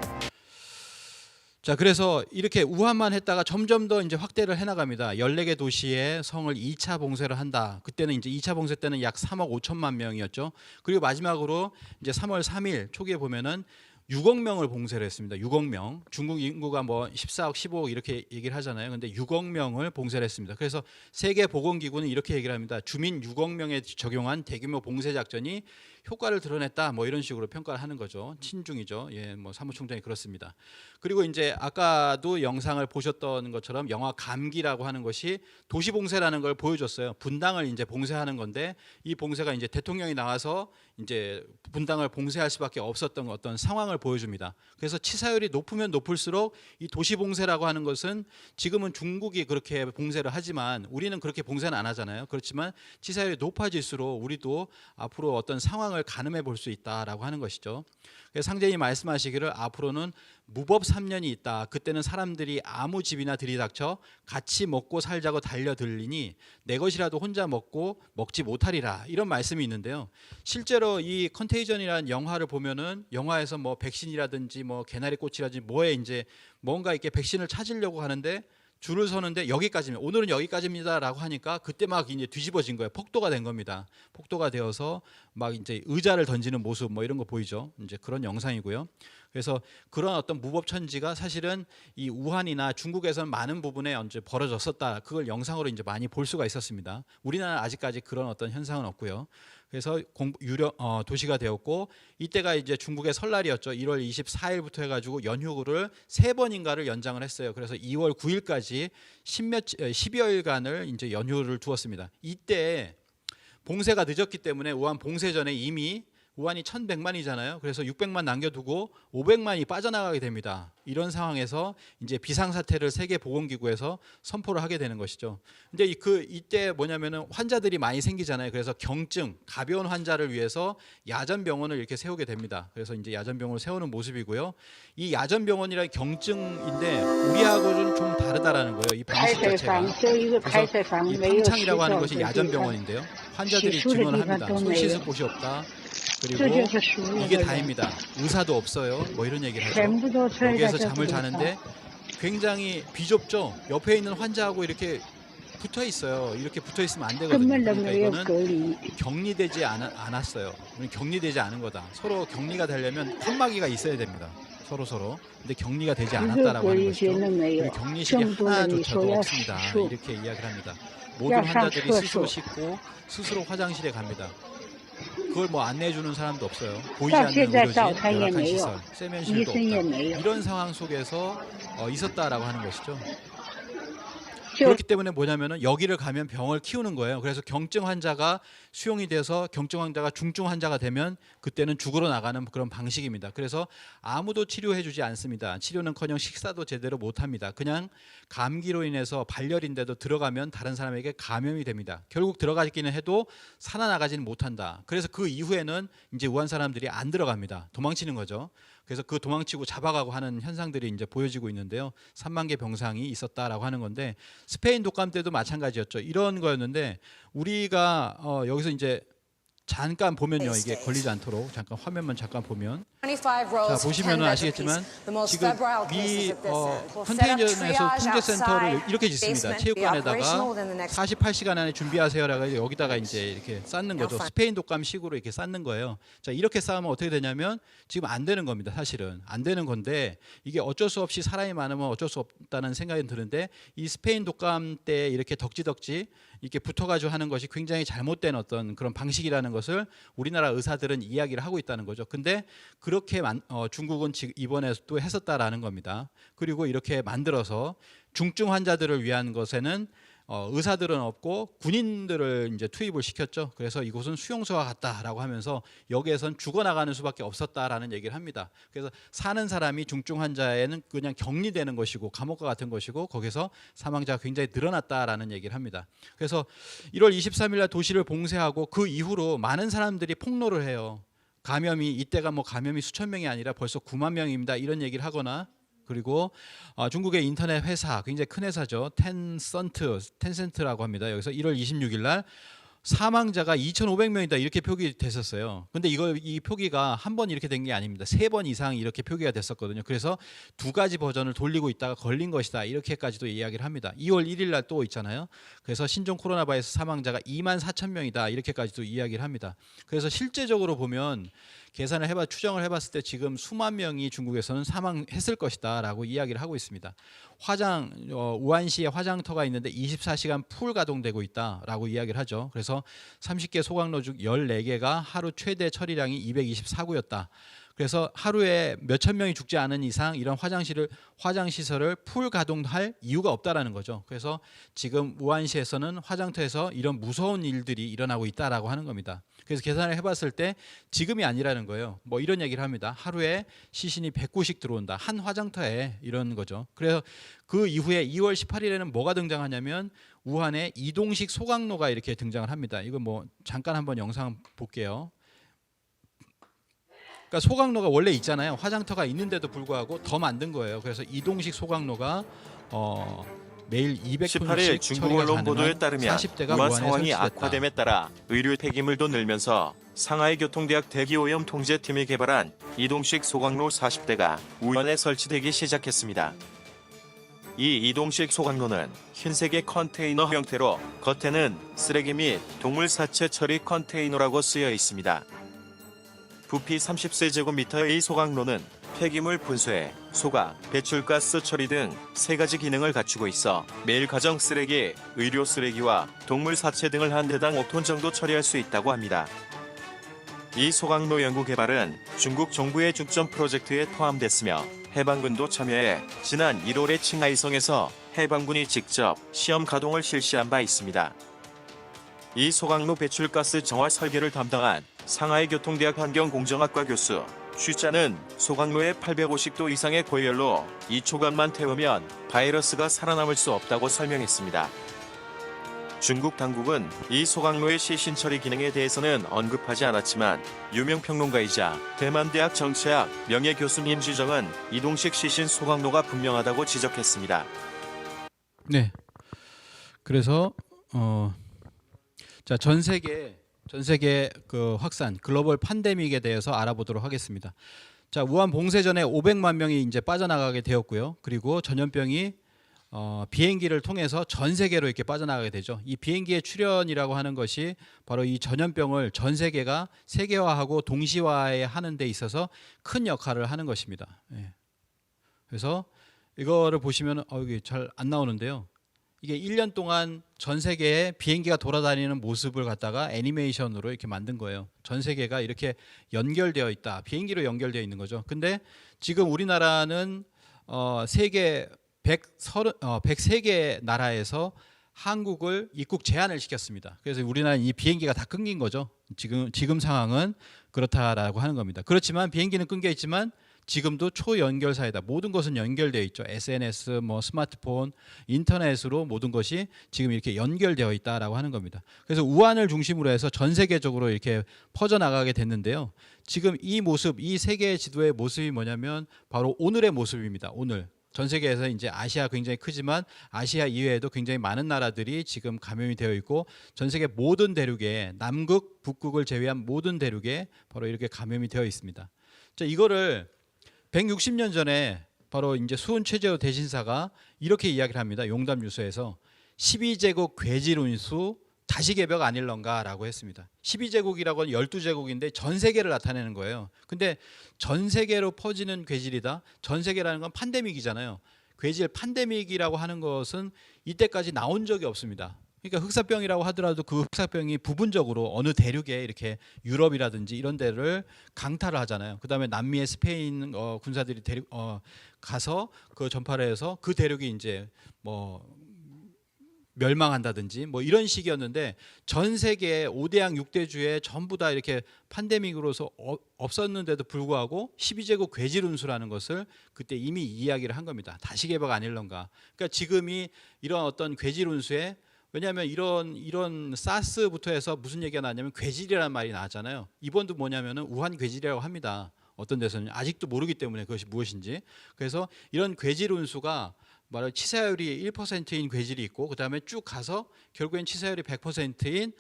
자, 그래서 이렇게 우한만 했다가 점점 더 이제 확대를 해나갑니다. 14개 도시에 성을 2차 봉쇄를 한다. 그때는 이제 2차 봉쇄 때는 약 3억 5천만 명이었죠. 그리고 마지막으로 이제 3월 3일 초기에 보면은 6억 명을 봉쇄를 했습니다. 6억 명. 중국 인구가 뭐 14억, 15억 이렇게 얘기를 하잖아요. 근데 6억 명을 봉쇄를 했습니다. 그래서 세계보건기구는 이렇게 얘기를 합니다. 주민 6억 명에 적용한 대규모 봉쇄 작전이 효과를 드러냈다. 뭐 이런 식으로 평가를 하는 거죠. 친중이죠. 예, 뭐 사무총장이 그렇습니다. 그리고 이제 아까도 영상을 보셨던 것처럼 영화 감기라고 하는 것이 도시 봉쇄라는 걸 보여줬어요. 분당을 이제 봉쇄하는 건데 이 봉쇄가 이제 대통령이 나와서 이제 분당을 봉쇄할 수밖에 없었던 어떤 상황을 보여줍니다. 그래서 치사율이 높으면 높을수록 이 도시 봉쇄라고 하는 것은 지금은 중국이 그렇게 봉쇄를 하지만 우리는 그렇게 봉쇄는 안 하잖아요. 그렇지만 치사율이 높아질수록 우리도 앞으로 어떤 상황을 가늠해 볼 수 있다라고 하는 것이죠. 그래서 상제님이 말씀하시기를 앞으로는 무법 3년이 있다. 그때는 사람들이 아무 집이나 들이닥쳐 같이 먹고 살자고 달려들리니 내 것이라도 혼자 먹지 못하리라. 이런 말씀이 있는데요. 실제로 이 컨테이전이라는 영화를 보면은 영화에서 뭐 백신이라든지 뭐 개나리꽃이라든지 뭐에 이제 뭔가 이렇게 백신을 찾으려고 하는데 줄을 서는데 여기까지입니다. 오늘은 여기까지입니다라고 하니까 그때 막 이제 뒤집어진 거예요. 폭도가 된 겁니다. 폭도가 되어서 막 이제 의자를 던지는 모습 뭐 이런 거 보이죠. 이제 그런 영상이고요. 그래서 그런 어떤 무법천지가 사실은 이 우한이나 중국에서는 많은 부분에 이제 벌어졌었다. 그걸 영상으로 이제 많이 볼 수가 있었습니다. 우리나라는 아직까지 그런 어떤 현상은 없고요. 그래서 도시가 되었고 이때가 이제 중국의 설날이었죠. 1월 24일부터 해가지고 연휴를 3번인가를 연장을 했어요. 그래서 2월 9일까지 10여일간을 이제 연휴를 두었습니다. 이때 봉쇄가 늦었기 때문에 우한 봉쇄 전에 이미 우한이 1100만이잖아요. 그래서 600만 남겨두고 500만이 빠져나가게 됩니다. 이런 상황에서 이제 비상사태를 세계보건기구에서 선포를 하게 되는 것이죠. 근데 이때 뭐냐면은 환자들이 많이 생기잖아요. 그래서 경증, 가벼운 환자를 위해서 야전병원을 이렇게 세우게 됩니다. 그래서 이제 야전병원을 세우는 모습이고요. 이 야전병원이란 경증인데 우리하고는 좀 다르다라는 거예요. 이 방식 자체가. 그래서 이 팡창이라고 하는 것이 야전병원인데요. 환자들이 증언을 합니다. 손 씻을 곳이 없다. 그리고 이게 다입니다. 의사도 없어요. 뭐 이런 얘기를 하죠. 여기에서 잠을 자는데 굉장히 비좁죠. 옆에 있는 환자하고 이렇게 붙어 있어요. 이렇게 붙어 있으면 안 되거든요. 그러니까 이거는 격리되지 않았어요. 격리되지 않은 거다. 서로 격리가 되려면 칸막이가 있어야 됩니다. 서로. 근데 격리가 되지 않았다라고 하는 것이죠. 그리고 격리실이 하나조차도 없습니다. 이렇게 이야기를 합니다. 모든 환자들이 스스로 씻고 스스로 화장실에 갑니다. 그걸 뭐 안내해 주는 사람도 없어요. 보이지 않는 의료진, 열악한 시설, 세면실도 없다. 이런 상황 속에서 있었다라고 하는 것이죠. 그렇기 때문에 뭐냐면은 여기를 가면 병을 키우는 거예요. 그래서 경증 환자가 수용이 돼서 경증 환자가 중증 환자가 되면 그때는 죽으러 나가는 그런 방식입니다. 그래서 아무도 치료해 주지 않습니다. 치료는커녕 식사도 제대로 못 합니다. 그냥 감기로 인해서 발열인데도 들어가면 다른 사람에게 감염이 됩니다. 결국 들어가기는 해도 살아나가지는 못한다. 그래서 그 이후에는 이제 우한 사람들이 안 들어갑니다. 도망치는 거죠. 그래서 그 도망치고 잡아가고 하는 현상들이 이제 보여지고 있는데요. 3만 개 병상이 있었다라고 하는 건데 스페인 독감 때도 마찬가지였죠. 이런 거였는데 우리가 여기서 이제 잠깐 보면요. 이게 걸리지 않도록 잠깐 화면만 잠깐 보면 자 보시면은 아시겠지만 지금 미 컨테이너에서 통제센터를 이렇게 짓습니다. 체육관에다가 48시간 안에 준비하세요라고 여기다가 이제 이렇게 쌓는 거죠. 스페인 독감식으로 이렇게 쌓는 거예요. 자 이렇게 쌓으면 어떻게 되냐면 지금 안 되는 겁니다. 사실은 안 되는 건데 이게 어쩔 수 없이 사람이 많으면 어쩔 수 없다는 생각이 드는데 이 스페인 독감 때 이렇게 덕지덕지 이렇게 붙어가지고 하는 것이 굉장히 잘못된 어떤 그런 방식이라는 것을 우리나라 의사들은 이야기를 하고 있다는 거죠. 근데 그렇게 중국은 지금 이번에 또 했었다라는 겁니다. 그리고 이렇게 만들어서 중증 환자들을 위한 것에는 의사들은 없고 군인들을 이제 투입을 시켰죠. 그래서 이곳은 수용소와 같다라고 하면서 여기에선 죽어나가는 수밖에 없었다라는 얘기를 합니다. 그래서 사는 사람이 중증 환자에는 그냥 격리되는 것이고 감옥과 같은 것이고 거기서 사망자가 굉장히 늘어났다라는 얘기를 합니다. 그래서 1월 23일 날 도시를 봉쇄하고 그 이후로 많은 사람들이 폭로를 해요. 감염이 이때가 뭐 감염이 수천 명이 아니라 벌써 9만 명입니다. 이런 얘기를 하거나 그리고 중국의 인터넷 회사 굉장히 큰 회사죠. 텐센트라고 합니다. 여기서 1월 26일 날 사망자가 2,500명이다 이렇게 표기됐었어요. 근데 이 표기가 한 번 이렇게 된 게 아닙니다. 3번 이상 이렇게 표기가 됐었거든요. 그래서 2가지 버전을 돌리고 있다가 걸린 것이다 이렇게까지도 이야기를 합니다. 2월 1일 날 또 있잖아요. 그래서 신종 코로나 바이러스 사망자가 2만 4천 명이다 이렇게까지도 이야기를 합니다. 그래서 실제적으로 보면 계산을 추정을 해봤을 때 지금 수만 명이 중국에서는 사망했을 것이다라고 이야기를 하고 있습니다. 우한시에 화장터가 있는데 24시간 풀 가동되고 있다라고 이야기를 하죠. 그래서 30개 소각로 중 14개가 하루 최대 처리량이 224구였다. 그래서 하루에 몇천 명이 죽지 않은 이상 이런 화장시설을 풀 가동할 이유가 없다라는 거죠. 그래서 지금 우한시에서는 화장터에서 이런 무서운 일들이 일어나고 있다라고 하는 겁니다. 그래서 계산을 해봤을 때 지금이 아니라는 거예요. 뭐 이런 얘기를 합니다. 하루에 시신이 100구씩 들어온다. 한 화장터에 이런 거죠. 그래서 그 이후에 2월 18일에는 뭐가 등장하냐면 우한에 이동식 소각로가 이렇게 등장을 합니다. 이거 뭐 잠깐 한번 영상 볼게요. 그러니까 소각로가 원래 있잖아요. 화장터가 있는데도 불구하고 더 만든 거예요. 그래서 이동식 소각로가 매일 200분씩 18일 중국 언론 보도에 따르면 40대가 우한 상황이 악화됨에 따라 의료 폐기물도 늘면서 상하이 교통대학 대기오염 통제팀이 개발한 이동식 소각로 40대가 우한에 설치되기 시작했습니다. 이 이동식 소각로는 흰색의 컨테이너 형태로 겉에는 쓰레기 및 동물 사체 처리 컨테이너라고 쓰여 있습니다. 부피 30세제곱미터의 이 소각로는 폐기물 분쇄, 소각, 배출가스 처리 등 3가지 기능을 갖추고 있어 매일 가정 쓰레기, 의료 쓰레기와 동물 사체 등을 한 대당 5톤 정도 처리할 수 있다고 합니다. 이 소각로 연구 개발은 중국 정부의 중점 프로젝트에 포함됐으며 해방군도 참여해 지난 1월에 칭하이성에서 해방군이 직접 시험 가동을 실시한 바 있습니다. 이 소각로 배출가스 정화 설계를 담당한 상하이 교통대학 환경공정학과 교수 슈자는 소각로의 850도 이상의 고열로 2초간만 태우면 바이러스가 살아남을 수 없다고 설명했습니다. 중국 당국은 이 소각로의 시신 처리 기능에 대해서는 언급하지 않았지만 유명 평론가이자 대만대학 정치학 명예교수 임주정은 이동식 시신 소각로가 분명하다고 지적했습니다. 네. 그래서 자, 전 세계 그 확산 글로벌 팬데믹에 대해서 알아보도록 하겠습니다. 자, 우한 봉쇄 전에 500만 명이 이제 빠져나가게 되었고요. 그리고 전염병이 비행기를 통해서 전 세계로 이렇게 빠져나가게 되죠. 이 비행기의 출현이라고 하는 것이 바로 이 전염병을 전 세계가 세계화하고 동시화하는 데 있어서 큰 역할을 하는 것입니다. 예. 그래서 이거를 보시면 이게 잘 안 나오는데요. 이게 1년 동안 전 세계에 비행기가 돌아다니는 모습을 갖다가 애니메이션으로 이렇게 만든 거예요. 전 세계가 이렇게 연결되어 있다. 비행기로 연결되어 있는 거죠. 근데 지금 우리나라는 세계 103개 나라에서 한국을 입국 제한을 시켰습니다. 그래서 우리나라는 이 비행기가 다 끊긴 거죠. 지금 상황은 그렇다라고 하는 겁니다. 그렇지만 비행기는 끊겨 있지만 지금도 초연결 사회다. 모든 것은 연결되어 있죠. SNS, 스마트폰, 인터넷으로 모든 것이 지금 이렇게 연결되어 있다라고 하는 겁니다. 그래서 우한을 중심으로 해서 전 세계적으로 이렇게 퍼져나가게 됐는데요. 지금 이 모습, 이 세계의 지도의 모습이 뭐냐면 바로 오늘의 모습입니다. 오늘. 전 세계에서 이제 아시아 굉장히 크지만 아시아 이외에도 굉장히 많은 나라들이 지금 감염이 되어 있고 전 세계 모든 대륙에 남극, 북극을 제외한 모든 대륙에 바로 이렇게 감염이 되어 있습니다. 자, 이거를 160년 전에 바로 이제 수훈 최재호 대신사가 이렇게 이야기를 합니다. 용담유서에서 12제국 괴질운수 다시 개벽 아닐런가라고 했습니다. 12제국이라고 하는 12제국인데 전 세계를 나타내는 거예요. 근데 전 세계로 퍼지는 괴질이다. 전 세계라는 건 팬데믹이잖아요. 괴질 팬데믹이라고 하는 것은 이때까지 나온 적이 없습니다. 그러니까 흑사병이라고 하더라도 그 흑사병이 부분적으로 어느 대륙에 이렇게 유럽이라든지 이런 데를 강타를 하잖아요. 그다음에 남미의 스페인 군사들이 가서 그 전파를 해서 그 대륙이 이제 멸망한다든지 이런 식이었는데 전 세계 5대양 6대주에 전부 다 이렇게 팬데믹으로서 없었는데도 불구하고 12제국 괴질운수라는 것을 그때 이미 이야기를 한 겁니다. 다시 개벽 아닐런가. 그러니까 지금이 이런 어떤 괴질운수에 왜냐하면 이런 사스부터 해서 무슨 얘기가 나왔냐면 괴질이라는 말이 나왔잖아요. 이번도 뭐냐면은 우한 괴질이라고 합니다. 어떤 데서는 아직도 모르기 때문에 그것이 무엇인지. 그래서 이런 괴질 운수가 말로 치사율이 1%인 괴질이 있고 그다음에 쭉 가서 결국엔 치사율이 100%인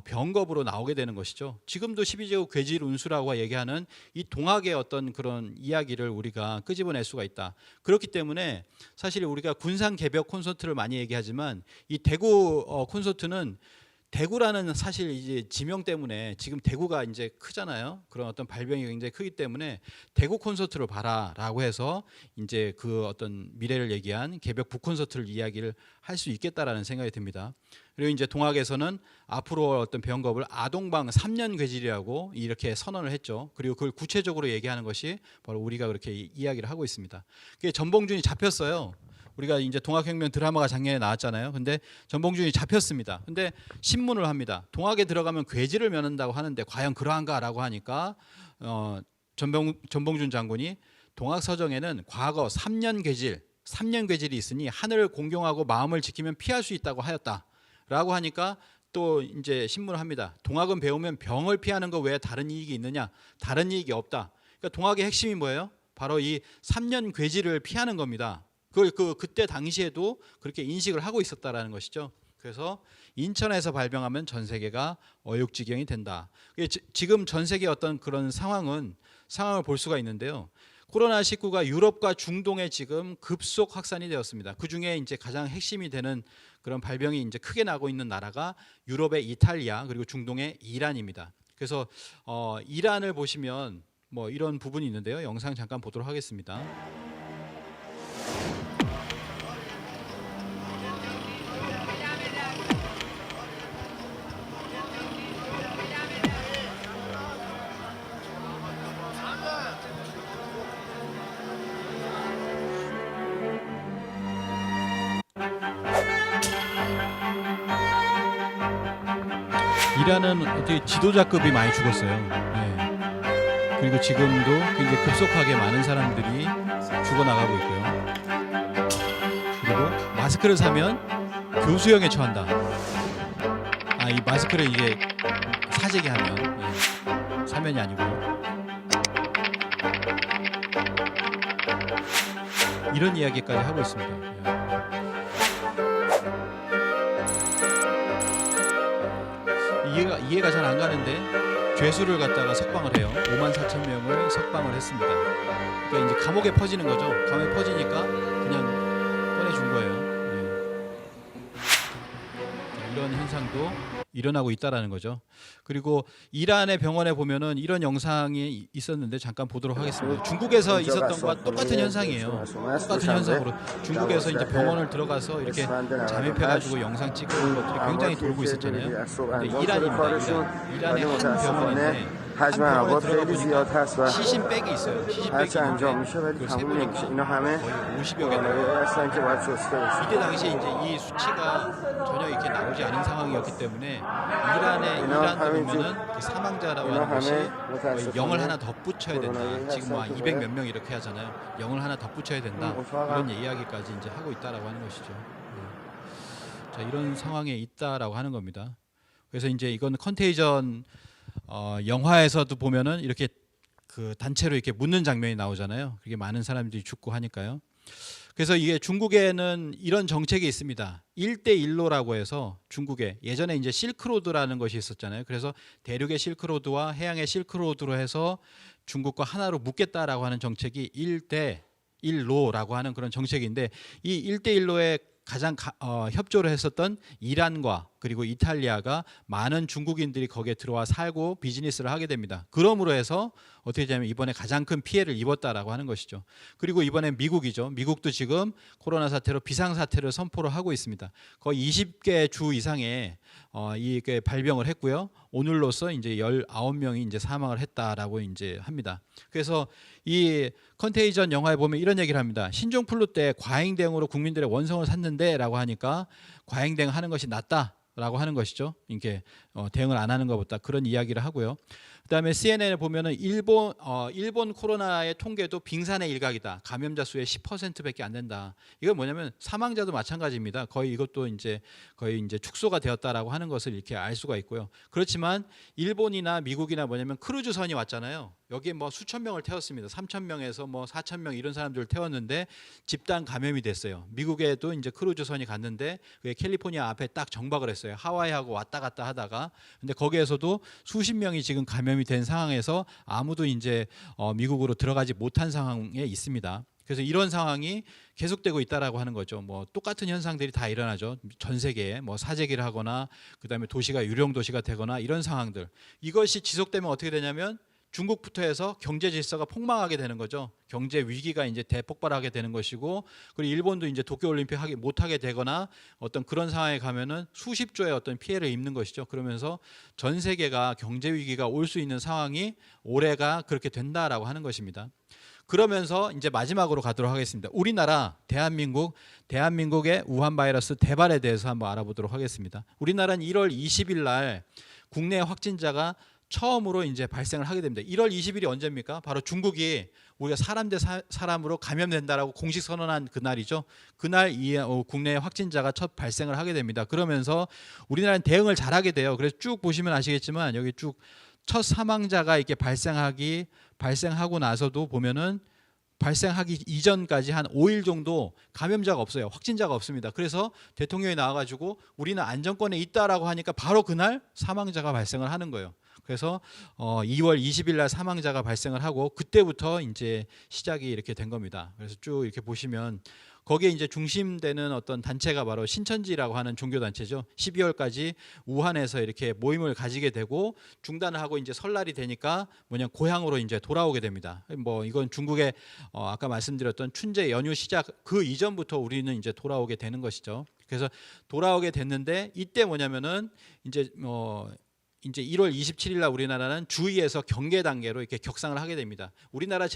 병겁으로 나오게 되는 것이죠. 지금도 12제국 괴질 운수라고 얘기하는 이 동학의 어떤 그런 이야기를 우리가 끄집어낼 수가 있다. 그렇기 때문에 사실 우리가 군산 개벽 콘서트를 많이 얘기하지만 이 대구 콘서트는 대구라는 사실 이제 지명 때문에 지금 대구가 이제 크잖아요. 그런 어떤 발병이 굉장히 크기 때문에 대구 콘서트를 봐라라고 해서 이제 그 어떤 미래를 얘기한 개벽 북 콘서트를 이야기를 할 수 있겠다라는 생각이 듭니다. 그리고 이제 동학에서는 앞으로 어떤 병겁을 아동방 3년 괴질이라고 이렇게 선언을 했죠. 그리고 그걸 구체적으로 얘기하는 것이 바로 우리가 그렇게 이야기를 하고 있습니다. 그게 전봉준이 잡혔어요. 우리가 이제 동학혁명 드라마가 작년에 나왔잖아요. 근데 전봉준이 잡혔습니다. 근데 신문을 합니다. 동학에 들어가면 괴질을 면한다고 하는데 과연 그러한가라고 하니까 전봉준 장군이 동학 서정에는 과거 3년 괴질이 있으니 하늘을 공경하고 마음을 지키면 피할 수 있다고 하였다라고 하니까 또 이제 신문을 합니다. 동학은 배우면 병을 피하는 것 외에 다른 이익이 있느냐? 다른 이익이 없다. 그러니까 동학의 핵심이 뭐예요? 바로 이 3년 괴질을 피하는 겁니다. 그걸 그때 당시에도 그렇게 인식을 하고 있었다라는 것이죠. 그래서 인천에서 발병하면 전 세계가 어육지경이 된다. 지금 전 세계 어떤 그런 상황을 볼 수가 있는데요. 코로나19가 유럽과 중동에 지금 급속 확산이 되었습니다. 그 중에 이제 가장 핵심이 되는 그런 발병이 이제 크게 나고 있는 나라가 유럽의 이탈리아 그리고 중동의 이란입니다. 그래서 이란을 보시면 이런 부분이 있는데요. 영상 잠깐 보도록 하겠습니다. 이란은 어떻게 지도자급이 많이 죽었어요. 예. 그리고 지금도 굉장히 급속하게 많은 사람들이 죽어나가고 있고요. 그리고 마스크를 사면 교수형에 처한다. 이 마스크를 이제 사재기 하면 사면이 아니고 이런 이야기까지 하고 있습니다. 이해가 잘 안 가는데 죄수를 갖다가 석방을 해요. 54,000명을 석방을 했습니다. 그러니까 이제 감옥에 퍼지는 거죠. 감옥에 퍼지니까 그냥 꺼내준 거예요. 이런 현상도 일어나고 있다라는 거죠. 그리고 이란의 병원에 보면은 이런 영상이 있었는데 잠깐 보도록 하겠습니다. 중국에서 있었던 것과 똑같은 현상이에요. 똑같은 현상으로 중국에서 이제 병원을 들어가서 이렇게 잠입해가지고 영상 찍는 것들이 굉장히 돌고 있었잖아요. 근데 이란입니다. 이란의 한 병원인데 한 병원에 들어가 보니까 시신백이 있어요. 시신백이 있는데 그걸 세보니까 거의 50여 개 나와요. 이때 당시에 이제 이 수치가 전혀 이렇게 나오지 않은 상황이었기 때문에 이란도 보면은 그 사망자라고 하는 것이 거의 0을 하나 덧붙여야 된다. 지금 뭐 200 몇 명 이렇게 하잖아요. 0을 하나 덧붙여야 된다. 이런 이야기까지 이제 하고 있다라고 하는 것이죠. 자, 이런 상황에 있다라고 하는 겁니다. 그래서 이제 이건 컨테이전 영화에서도 보면은 이렇게 그 단체로 이렇게 묻는 장면이 나오잖아요. 그게 많은 사람들이 죽고 하니까요. 그래서 이게 중국에는 이런 정책이 있습니다. 1대1로라고 해서 중국에 예전에 이제 실크로드라는 것이 있었잖아요. 그래서 대륙의 실크로드와 해양의 실크로드로 해서 중국과 하나로 묶겠다라고 하는 정책이 1대1로라고 하는 그런 정책인데 이 1대1로에 가장 협조를 했었던 이란과 그리고 이탈리아가 많은 중국인들이 거기에 들어와 살고 비즈니스를 하게 됩니다. 그러므로 해서 어떻게 되냐면 이번에 가장 큰 피해를 입었다라고 하는 것이죠. 그리고 이번엔 미국이죠. 미국도 지금 코로나 사태로 비상사태를 선포를 하고 있습니다. 거의 20개 주 이상의 이게 발병을 했고요. 오늘로써 이제 19명이 이제 사망을 했다라고 이제 합니다. 그래서 이 컨테이전 영화에 보면 이런 얘기를 합니다. 신종플루 때 과잉 대응으로 국민들의 원성을 샀는데라고 하니까 과잉 대응하는 것이 낫다라고 하는 것이죠. 이렇게 대응을 안 하는 것보다 그런 이야기를 하고요. 그다음에 CNN에 보면은 일본 코로나의 통계도 빙산의 일각이다. 감염자 수의 10%밖에 안 된다. 이건 뭐냐면 사망자도 마찬가지입니다. 거의 이것도 이제 거의 이제 축소가 되었다라고 하는 것을 이렇게 알 수가 있고요. 그렇지만 일본이나 미국이나 뭐냐면 크루즈선이 왔잖아요. 여기에 뭐 수천 명을 태웠습니다. 3,000명에서 뭐 4,000명 이런 사람들을 태웠는데 집단 감염이 됐어요. 미국에도 이제 크루즈선이 갔는데 그게 캘리포니아 앞에 딱 정박을 했어요. 하와이하고 왔다 갔다 하다가 근데 거기에서도 수십 명이 지금 감염이 된 상황에서 아무도 이제 미국으로 들어가지 못한 상황에 있습니다. 그래서 이런 상황이 계속되고 있다라고 하는 거죠. 뭐 똑같은 현상들이 다 일어나죠. 전 세계에 뭐 사재기를 하거나 그다음에 도시가 유령 도시가 되거나 이런 상황들. 이것이 지속되면 어떻게 되냐면 중국부터 해서 경제 질서가 폭망하게 되는 거죠. 경제 위기가 이제 대폭발하게 되는 것이고, 그리고 일본도 이제 도쿄올림픽 하기 못하게 되거나 어떤 그런 상황에 가면은 수십 조의 어떤 피해를 입는 것이죠. 그러면서 전 세계가 경제 위기가 올 수 있는 상황이 올해가 그렇게 된다라고 하는 것입니다. 그러면서 이제 마지막으로 가도록 하겠습니다. 우리나라 대한민국의 우한 바이러스 대발에 대해서 한번 알아보도록 하겠습니다. 우리나라는 1월 20일 날 국내 확진자가 처음으로 이제 발생을 하게 됩니다. 1월 20일이 언제입니까? 바로 중국이 우리가 사람 대 사람으로 감염된다라고 공식 선언한 그날이죠. 그날 국내 확진자가 첫 발생을 하게 됩니다. 그러면서 우리나라는 대응을 잘하게 돼요. 그래서 쭉 보시면 아시겠지만 여기 쭉 첫 사망자가 이렇게 발생하고 나서도 보면은 발생하기 이전까지 한 5일 정도 감염자가 없어요. 확진자가 없습니다. 그래서 대통령이 나와가지고 우리는 안정권에 있다라고 하니까 바로 그날 사망자가 발생을 하는 거예요. 그래서 2월 20일 날 사망자가 발생을 하고 그때부터 이제 시작이 이렇게 된 겁니다. 그래서 쭉 이렇게 보시면 거기에 이제 중심되는 어떤 단체가 바로 신천지라고 하는 종교 단체죠. 12월까지 우한에서 이렇게 모임을 가지게 되고 중단을 하고 이제 설날이 되니까 고향으로 이제 돌아오게 됩니다. 뭐 이건 중국의 아까 말씀드렸던 춘제 연휴 시작 그 이전부터 우리는 이제 돌아오게 되는 것이죠. 그래서 돌아오게 됐는데 이때 뭐냐면은 이제 1월 27일 날 우리나라는 주의에서 경계 단계로 이렇게 격상을 하게 됩니다. 우리나라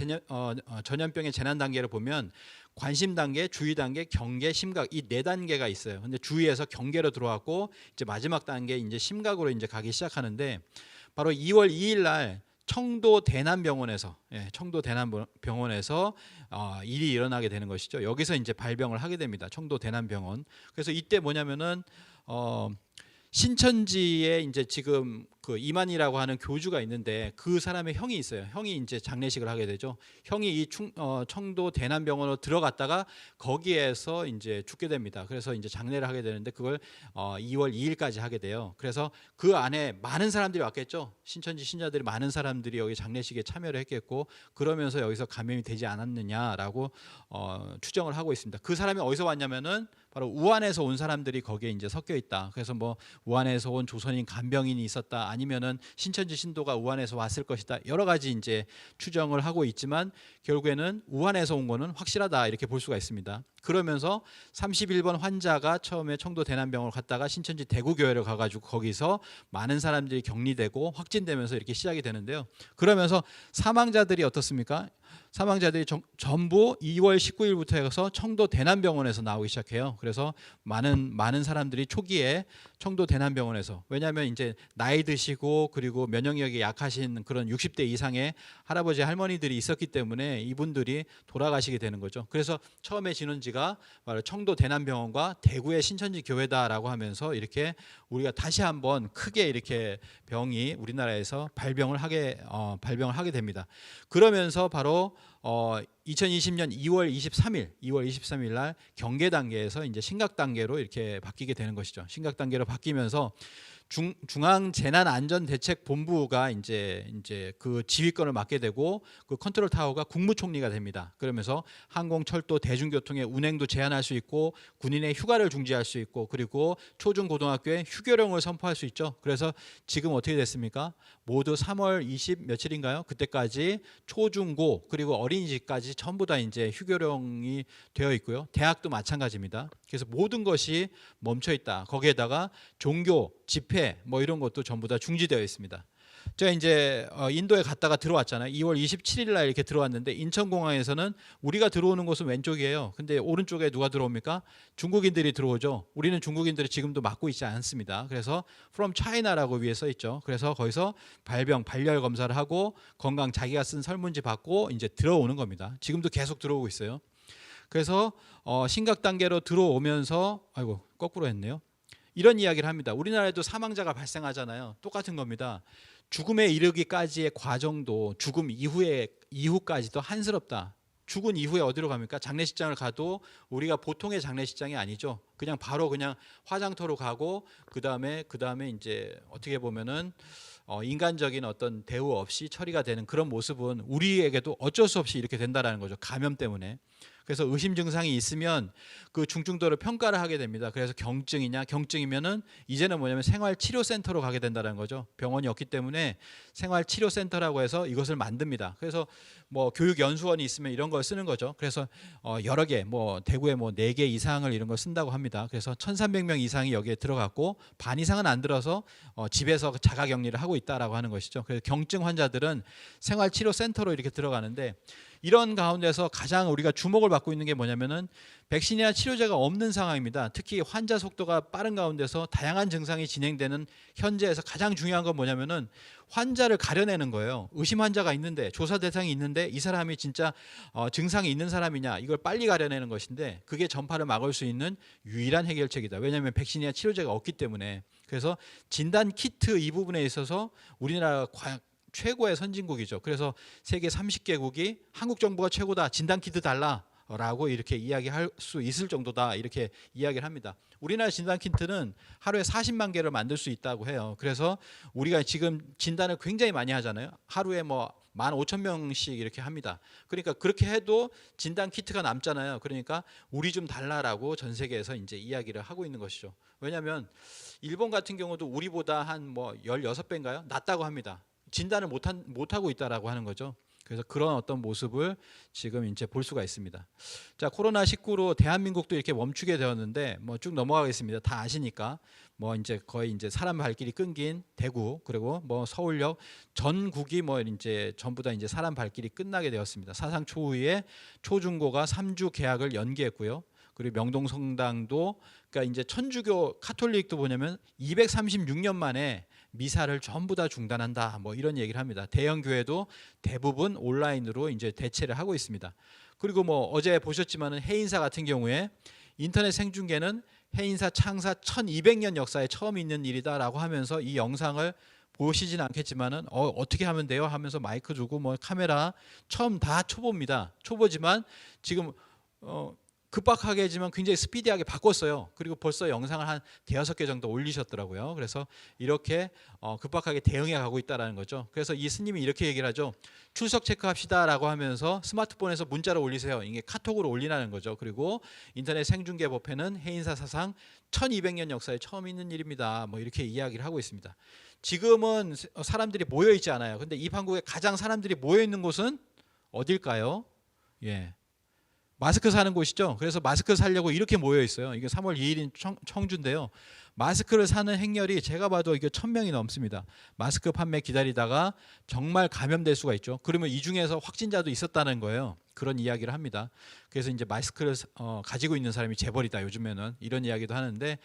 전염병의 재난 단계를 보면 관심 단계, 주의 단계, 경계, 심각 이 네 단계가 있어요. 근데 주의에서 경계로 들어왔고 이제 마지막 단계 이제 심각으로 이제 가기 시작하는데 바로 2월 2일 날 청도 대남병원에서 청도 대남병원에서 일이 일어나게 되는 것이죠. 여기서 이제 발병을 하게 됩니다. 청도 대남병원. 그래서 이때 뭐냐면은 신천지에 이제 지금 그 이만희라고 하는 교주가 있는데 그 사람의 형이 있어요. 형이 이제 장례식을 하게 되죠. 형이 이 청도 대남병원으로 들어갔다가 거기에서 이제 죽게 됩니다. 그래서 이제 장례를 하게 되는데 그걸 2월 2일까지 하게 돼요. 그래서 그 안에 많은 사람들이 왔겠죠. 신천지 신자들이 많은 사람들이 여기 장례식에 참여를 했겠고 그러면서 여기서 감염이 되지 않았느냐라고 추정을 하고 있습니다. 그 사람이 어디서 왔냐면은 바로 우한에서 온 사람들이 거기에 이제 섞여 있다. 그래서 뭐 우한에서 온 조선인 간병인이 있었다. 아니면은 신천지 신도가 우한에서 왔을 것이다. 여러 가지 이제 추정을 하고 있지만 결국에는 우한에서 온 거는 확실하다 이렇게 볼 수가 있습니다. 그러면서 31번 환자가 처음에 청도 대남병원을 갔다가 신천지 대구교회를 가가지고 거기서 많은 사람들이 격리되고 확진되면서 이렇게 시작이 되는데요. 그러면서 사망자들이 어떻습니까? 사망자들이 전부 2월 19일부터 해서 청도 대남병원에서 나오기 시작해요. 그래서 많은 사람들이 초기에 청도 대남병원에서 왜냐하면 이제 나이 드시고 그리고 면역력이 약하신 그런 60대 이상의 할아버지 할머니들이 있었기 때문에 이분들이 돌아가시게 되는 거죠. 그래서 처음에 진원지가 바로 청도 대남병원과 대구의 신천지 교회다라고 하면서 이렇게 우리가 다시 한번 크게 이렇게 병이 우리나라에서 발병을 하게 됩니다. 그러면서 바로 2020년 2월 23일 날 경계 단계에서 이제 심각 단계로 이렇게 바뀌게 되는 것이죠. 심각 단계로 바뀌면서 중앙재난안전대책본부가 이제 그 지휘권을 맡게 되고 그 컨트롤 타워가 국무총리가 됩니다. 그러면서 항공, 철도, 대중교통의 운행도 제한할 수 있고 군인의 휴가를 중지할 수 있고 그리고 초중 고등학교에 휴교령을 선포할 수 있죠. 그래서 지금 어떻게 됐습니까? 모두 3월 20 며칠인가요? 그때까지 초중고 그리고 어린이집까지 전부 다 이제 휴교령이 되어 있고요. 대학도 마찬가지입니다. 그래서 모든 것이 멈춰 있다. 거기에다가 종교, 집회 뭐 이런 것도 전부 다 중지되어 있습니다. 제가 이제 인도에 갔다가 들어왔잖아요. 2월 27일 날 이렇게 들어왔는데 인천공항에서는 우리가 들어오는 곳은 왼쪽이에요. 근데 오른쪽에 누가 들어옵니까? 중국인들이 들어오죠. 우리는 중국인들이 지금도 맡고 있지 않습니다. 그래서 from China라고 위에 써 있죠. 그래서 거기서 발열 검사를 하고 건강 자기가 쓴 설문지 받고 이제 들어오는 겁니다. 지금도 계속 들어오고 있어요. 그래서 심각 단계로 들어오면서 거꾸로 했네요. 이런 이야기를 합니다. 우리나라에도 사망자가 발생하잖아요. 똑같은 겁니다. 죽음에 이르기까지의 과정도 죽음 이후까지도 한스럽다. 죽은 이후에 어디로 갑니까? 장례식장을 가도 우리가 보통의 장례식장이 아니죠. 그냥 바로 그냥 화장터로 가고 그다음에 이제 어떻게 보면은 인간적인 어떤 대우 없이 처리가 되는 그런 모습은 우리에게도 어쩔 수 없이 이렇게 된다라는 거죠. 감염 때문에. 그래서 의심 증상이 있으면 그 중증도를 평가를 하게 됩니다. 그래서 경증이면은 이제는 뭐냐면 생활치료센터로 가게 된다는 거죠. 병원이 없기 때문에 생활치료센터라고 해서 이것을 만듭니다. 그래서 뭐 교육연수원이 있으면 이런 걸 쓰는 거죠. 그래서 여러 개, 뭐 대구에 뭐 4개 이상을 이런 걸 쓴다고 합니다. 그래서 1,300명 이상이 여기에 들어갔고 반 이상은 안 들어서 집에서 자가격리를 하고 있다라고 하는 것이죠. 그래서 경증 환자들은 생활치료센터로 이렇게 들어가는데 이런 가운데서 가장 우리가 주목을 받고 있는 게 뭐냐면은 백신이나 치료제가 없는 상황입니다. 특히 환자 속도가 빠른 가운데서 다양한 증상이 진행되는 현재에서 가장 중요한 건 뭐냐면은 환자를 가려내는 거예요. 의심 환자가 있는데 조사 대상이 있는데 이 사람이 진짜 증상이 있는 사람이냐 이걸 빨리 가려내는 것인데 그게 전파를 막을 수 있는 유일한 해결책이다. 왜냐하면 백신이나 치료제가 없기 때문에. 그래서 진단 키트 이 부분에 있어서 우리나라가 최고의 선진국이죠. 그래서 세계 30개국이 한국 정부가 최고다. 진단키트 달라라고 이렇게 이야기할 수 있을 정도다. 이렇게 이야기를 합니다. 우리나라 진단키트는 하루에 40만 개를 만들 수 있다고 해요. 그래서 우리가 지금 진단을 굉장히 많이 하잖아요. 하루에 뭐 15,000명씩 이렇게 합니다. 그러니까 그렇게 해도 진단키트가 남잖아요. 그러니까 우리 좀 달라라고 전 세계에서 이제 이야기를 하고 있는 것이죠. 왜냐하면 일본 같은 경우도 우리보다 한 뭐 16배인가요? 낫다고 합니다. 진단을 못하고 있다라고 하는 거죠. 그래서 그런 어떤 모습을 지금 이제 볼 수가 있습니다. 자, 코로나19로 대한민국도 이렇게 멈추게 되었는데 뭐 쭉 넘어가겠습니다. 다 아시니까 뭐 이제 거의 이제 사람 발길이 끊긴 대구 그리고 뭐 서울역 전국이 뭐 이제 전부 다 이제 사람 발길이 끝나게 되었습니다. 사상 초유의 초중고가 3주 개학을 연기했고요. 그리고 명동 성당도 그러니까 이제 천주교 카톨릭도 뭐냐면 236년 만에 미사를 전부 다 중단한다. 뭐 이런 얘기를 합니다. 대형 교회도 대부분 온라인으로 이제 대체를 하고 있습니다. 그리고 뭐 어제 보셨지만은 해인사 같은 경우에 인터넷 생중계는 해인사 창사 1200년 역사에 처음 있는 일이다라고 하면서 이 영상을 보시진 않겠지만은 어떻게 하면 돼요? 하면서 마이크 두고 뭐 카메라 처음 다 초보입니다. 초보지만 지금 급박하게지만 굉장히 스피디하게 바꿨어요. 그리고 벌써 영상을 한 5개 정도 올리셨더라고요. 그래서 이렇게 급박하게 대응해 가고 있다는 거죠. 그래서 이 스님이 이렇게 얘기를 하죠. 출석 체크합시다라고 하면서 스마트폰에서 문자로 올리세요. 이게 카톡으로 올리라는 거죠. 그리고 인터넷 생중계 법회는 해인사 사상 1200년 역사에 처음 있는 일입니다. 뭐 이렇게 이야기를 하고 있습니다. 지금은 사람들이 모여 있지 않아요. 근데 이 판국에 가장 사람들이 모여 있는 곳은 어딜까요? 예. 마스크 사는 곳이죠. 그래서 마스크 사려고 이렇게 모여 있어요. 이게 3월 2일인 청주인데요. 마스크를 사는 행렬이 제가 봐도 이게 1000명이 넘습니다. 마스크 판매 기다리다가 정말 감염될 수가 있죠. 그러면 이 중에서 확진자도 있었다는 거예요. 그런 이야기를 합니다. 그래서 이제 마스크를 가지고 있는 사람이 재벌이다 요즘에는 이런 이야기도 하는데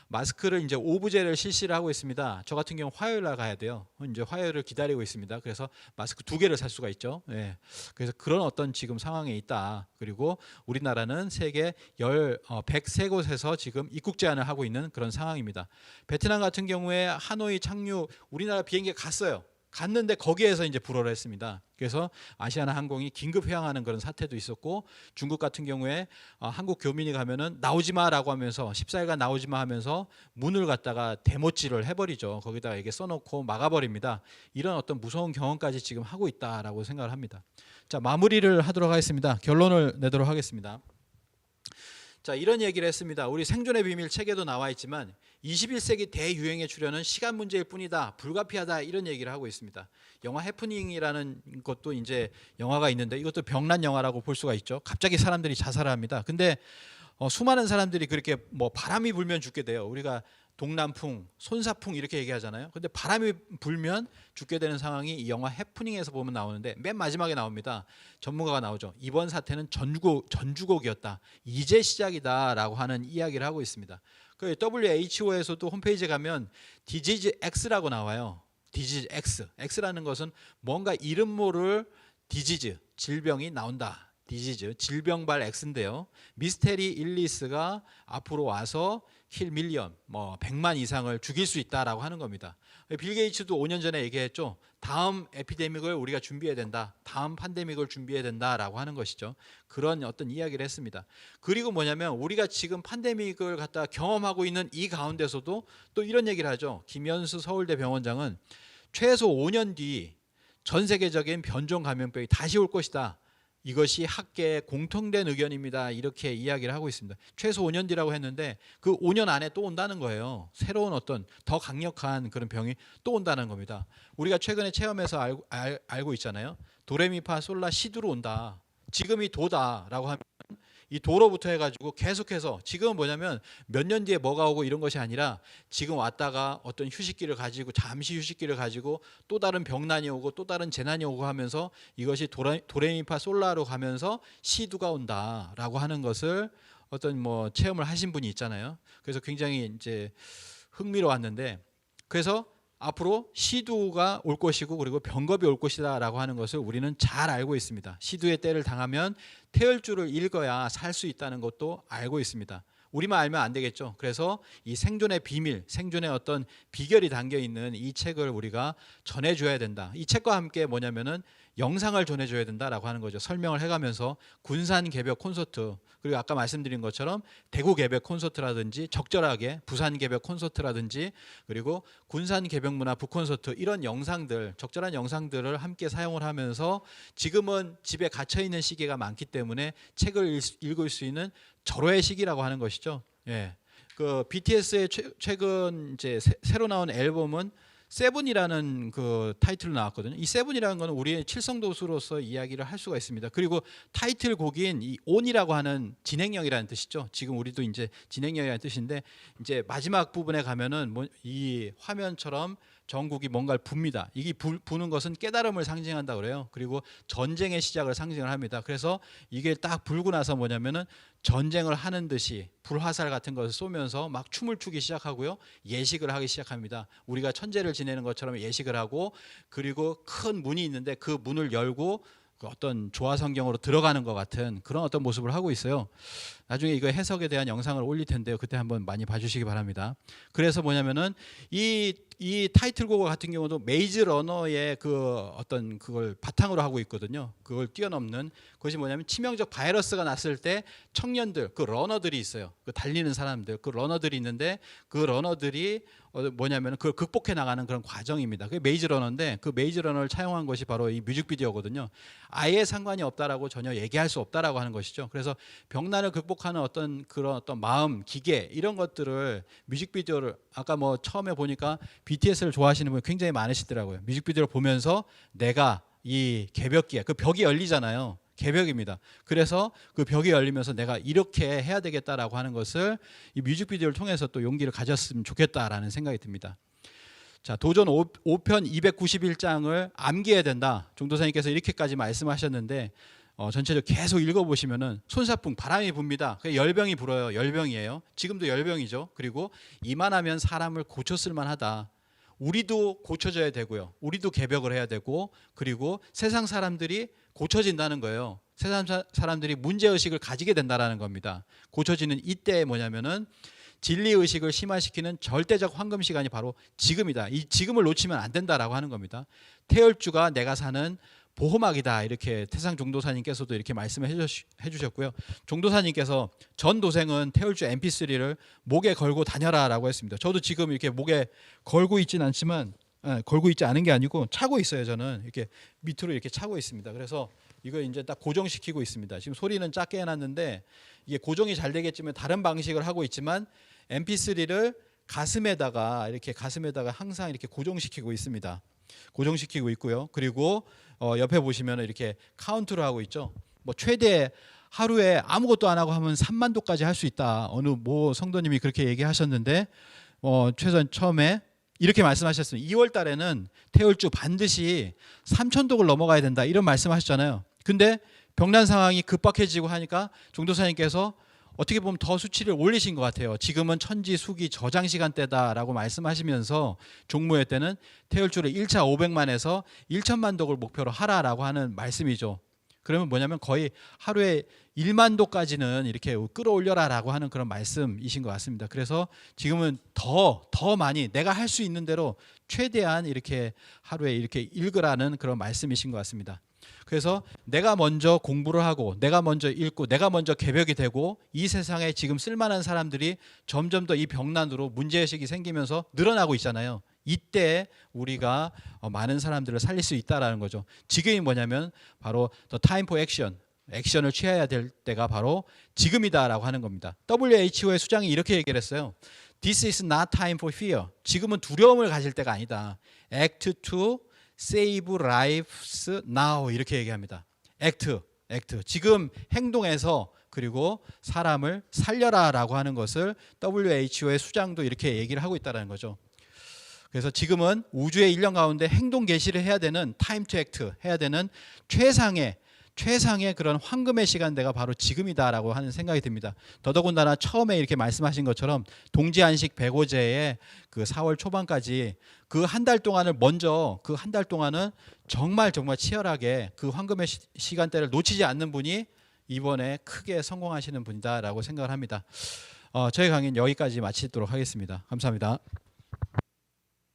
마스크를 이제 오부제를 실시를 하고 있습니다. 저 같은 경우 화요일 날 가야 돼요. 이제 화요일을 기다리고 있습니다. 그래서 마스크 2개를 살 수가 있죠. 예. 그래서 그런 어떤 지금 상황에 있다. 그리고 우리나라는 세계 103곳에서 지금 입국 제한을 하고 있는 그런 상황입니다. 베트남 같은 경우에 하노이 착륙 우리나라 비행기 갔어요. 갔는데 거기에서 이제 불어를 했습니다. 그래서 아시아나 항공이 긴급 회항하는 그런 사태도 있었고 중국 같은 경우에 한국 교민이 가면은 나오지 마라고 하면서 14일간 나오지 마 하면서 문을 갖다가 대못질을 해버리죠. 거기다가 이게 써놓고 막아버립니다. 이런 어떤 무서운 경험까지 지금 하고 있다라고 생각을 합니다. 자, 마무리를 하도록 하겠습니다. 결론을 내도록 하겠습니다. 자, 이런 얘기를 했습니다. 우리 생존의 비밀 책에도 나와 있지만 21세기 대유행의 출현은 시간 문제일 뿐이다. 불가피하다. 이런 얘기를 하고 있습니다. 영화 해프닝이라는 것도 이제 영화가 있는데 이것도 병난 영화라고 볼 수가 있죠. 갑자기 사람들이 자살을 합니다. 근데 수많은 사람들이 그렇게 뭐 바람이 불면 죽게 돼요. 우리가 동남풍, 손사풍 이렇게 얘기하잖아요. 근데 바람이 불면 죽게 되는 상황이 이 영화 해프닝에서 보면 나오는데 맨 마지막에 나옵니다. 전문가가 나오죠. 이번 사태는 전주곡이었다. 이제 시작이다라고 하는 이야기를 하고 있습니다. 그 WHO에서도 홈페이지에 가면 디지즈 X라고 나와요. 디지즈 X. X라는 것은 뭔가 이름 모를 디지즈, 질병이 나온다. 디지즈, 질병발 X인데요. 미스테리 일리스가 앞으로 와서 킬 밀리언, 뭐 100만 이상을 죽일 수 있다라고 하는 겁니다. 빌 게이츠도 5년 전에 얘기했죠. 다음 에피데믹을 우리가 준비해야 된다. 다음 팬데믹을 준비해야 된다라고 하는 것이죠. 그런 어떤 이야기를 했습니다. 그리고 뭐냐면 우리가 지금 팬데믹을 갖다 경험하고 있는 이 가운데서도 또 이런 얘기를 하죠. 김현수 서울대 병원장은 최소 5년 뒤 전 세계적인 변종 감염병이 다시 올 것이다. 이것이 학계의 공통된 의견입니다. 이렇게 이야기를 하고 있습니다. 최소 5년 뒤라고 했는데 그 5년 안에 또 온다는 거예요. 새로운 어떤 더 강력한 그런 병이 또 온다는 겁니다. 우리가 최근에 체험해서 알고 있잖아요. 도레미파 솔라 시도로 온다. 지금이 도다라고 하면 이 도로부터 해가지고 계속해서 지금은 뭐냐면 몇 년 뒤에 뭐가 오고 이런 것이 아니라 지금 왔다가 어떤 휴식기를 가지고 잠시 휴식기를 가지고 또 다른 병난이 오고 또 다른 재난이 오고 하면서 이것이 도레미파 솔라로 가면서 시두가 온다라고 하는 것을 어떤 뭐 체험을 하신 분이 있잖아요. 그래서 굉장히 이제 흥미로웠는데 그래서 앞으로 시두가 올 것이고 그리고 병겁이 올 것이다라고 하는 것을 우리는 잘 알고 있습니다. 시두의 때를 당하면 태열주를 읽어야 살 수 있다는 것도 알고 있습니다. 우리만 알면 안 되겠죠. 그래서 이 생존의 비밀, 생존의 어떤 비결이 담겨 있는 이 책을 우리가 전해줘야 된다. 이 책과 함께 뭐냐면은 영상을 전해줘야 된다라고 하는 거죠. 설명을 해가면서 군산 개벽 콘서트 그리고 아까 말씀드린 것처럼 대구 개벽 콘서트라든지 적절하게 부산 개벽 콘서트라든지 그리고 군산 개벽 문화 북콘서트 이런 영상들 적절한 영상들을 함께 사용을 하면서 지금은 집에 갇혀 있는 시기가 많기 때문에 책을 읽을 수 있는 절호의 시기라고 하는 것이죠. 예. 그 BTS의 최근 이제 새로 나온 앨범은 세븐이라는 그 타이틀로 나왔거든요. 이 세븐이라는 거는 우리의 칠성도수로서 이야기를 할 수가 있습니다. 그리고 타이틀곡인 이 온이라고 하는 진행령이라는 뜻이죠. 지금 우리도 이제 진행령이라는 뜻인데 이제 마지막 부분에 가면은 이 화면처럼 전국이 뭔가를 붑니다. 이게 부는 것은 깨달음을 상징한다 그래요. 그리고 전쟁의 시작을 상징을 합니다. 그래서 이게 딱 불고 나서 뭐냐면은 전쟁을 하는 듯이 불화살 같은 것을 쏘면서 막 춤을 추기 시작하고요. 예식을 하기 시작합니다. 우리가 천재를 지내는 것처럼 예식을 하고 그리고 큰 문이 있는데 그 문을 열고 어떤 조화성경으로 들어가는 것 같은 그런 어떤 모습을 하고 있어요. 나중에 이거 해석에 대한 영상을 올릴 텐데요. 그때 한번 많이 봐주시기 바랍니다. 그래서 뭐냐면은 이 타이틀곡 같은 경우도 메이즈 러너의 그 어떤 그걸 바탕으로 하고 있거든요. 그걸 뛰어넘는 그것이 뭐냐면 치명적 바이러스가 났을 때 청년들 그 러너들이 있어요. 그 달리는 사람들 그 러너들이 있는데 그 러너들이 뭐냐면 그걸 극복해 나가는 그런 과정입니다. 그게 메이즈 러너인데 그 메이즈 러너를 차용한 것이 바로 이 뮤직비디오거든요. 아예 상관이 없다라고 전혀 얘기할 수 없다라고 하는 것이죠. 그래서 병난을 극복하는 어떤 그런 어떤 마음, 기계 이런 것들을 뮤직비디오를 아까 뭐 처음에 보니까 BTS를 좋아하시는 분이 굉장히 많으시더라고요. 뮤직비디오를 보면서 내가 이 개벽기에 그 벽이 열리잖아요. 개벽입니다. 그래서 그 벽이 열리면서 내가 이렇게 해야 되겠다라고 하는 것을 이 뮤직비디오를 통해서 또 용기를 가졌으면 좋겠다라는 생각이 듭니다. 자, 도전 5편 291장을 암기해야 된다. 종도사님께서 이렇게까지 말씀하셨는데 전체적으로 계속 읽어보시면은 손사풍 바람이 붑니다. 열병이 불어요. 열병이에요. 지금도 열병이죠. 그리고 이만하면 사람을 고쳤을 만하다. 우리도 고쳐져야 되고요. 우리도 개벽을 해야 되고 그리고 세상 사람들이 고쳐진다는 거예요. 세상 사람들이 문제의식을 가지게 된다는 겁니다. 고쳐지는 이때에 뭐냐면은 진리의식을 심화시키는 절대적 황금 시간이 바로 지금이다. 이 지금을 놓치면 안 된다라고 하는 겁니다. 태열주가 내가 사는 보호막이다. 이렇게 태상 종도사님께서도 이렇게 말씀을 해주셨고요. 종도사님께서 전 도생은 태열주 MP3를 목에 걸고 다녀라라고 했습니다. 저도 지금 이렇게 목에 걸고 있지는 않지만 걸고 있지 않은 게 아니고 차고 있어요. 저는 이렇게 밑으로 이렇게 차고 있습니다. 그래서 이거 이제 딱 고정시키고 있습니다. 지금 소리는 작게 해놨는데 이게 고정이 잘 되겠지만 다른 방식을 하고 있지만 MP3를 가슴에다가 항상 이렇게 고정시키고 있습니다. 고정시키고 있고요. 그리고 옆에 보시면 이렇게 카운트를 하고 있죠. 뭐 최대 하루에 아무것도 안 하고 하면 3만 도까지 할 수 있다. 어느 모 성도님이 그렇게 얘기하셨는데 최선 처음에 이렇게 말씀하셨습니다. 2월 달에는 태열주 반드시 3,000독을 넘어가야 된다. 이런 말씀하셨잖아요. 근데 병난 상황이 급박해지고 하니까 종도사님께서 어떻게 보면 더 수치를 올리신 것 같아요. 지금은 천지 수기 저장 시간대다라고 말씀하시면서 종무회 때는 태열주를 1차 500만에서 1,000만 독을 목표로 하라라고 하는 말씀이죠. 그러면 뭐냐면 거의 하루에 1만 도까지는 이렇게 끌어올려라라고 하는 그런 말씀이신 것 같습니다. 그래서 지금은 더 많이 내가 할 수 있는 대로 최대한 이렇게 하루에 이렇게 읽으라는 그런 말씀이신 것 같습니다. 그래서 내가 먼저 공부를 하고 내가 먼저 읽고 내가 먼저 개벽이 되고 이 세상에 지금 쓸만한 사람들이 점점 더 이 병난으로 문제의식이 생기면서 늘어나고 있잖아요. 이때 우리가 많은 사람들을 살릴 수 있다라는 거죠. 지금이 뭐냐면 바로 the time for action, 액션을 취해야 될 때가 바로 지금이다라고 하는 겁니다. WHO의 수장이 이렇게 얘기를 했어요. This is not time for fear. 지금은 두려움을 가질 때가 아니다. Act to save lives now 이렇게 얘기합니다. Act. 지금 행동해서 그리고 사람을 살려라라고 하는 것을 WHO의 수장도 이렇게 얘기를 하고 있다는 거죠. 그래서 지금은 우주의 일령 가운데 행동 개시를 해야 되는 time to act 해야 되는 최상의 그런 황금의 시간대가 바로 지금이다라고 하는 생각이 듭니다. 더더군다나 처음에 이렇게 말씀하신 것처럼 동지안식 백오제의 그 4월 초반까지 그 한 달 동안을 그 한 달 동안은 정말 치열하게 그 황금의 시간대를 놓치지 않는 분이 이번에 크게 성공하시는 분이다라고 생각을 합니다. 저희 강의는 여기까지 마치도록 하겠습니다. 감사합니다.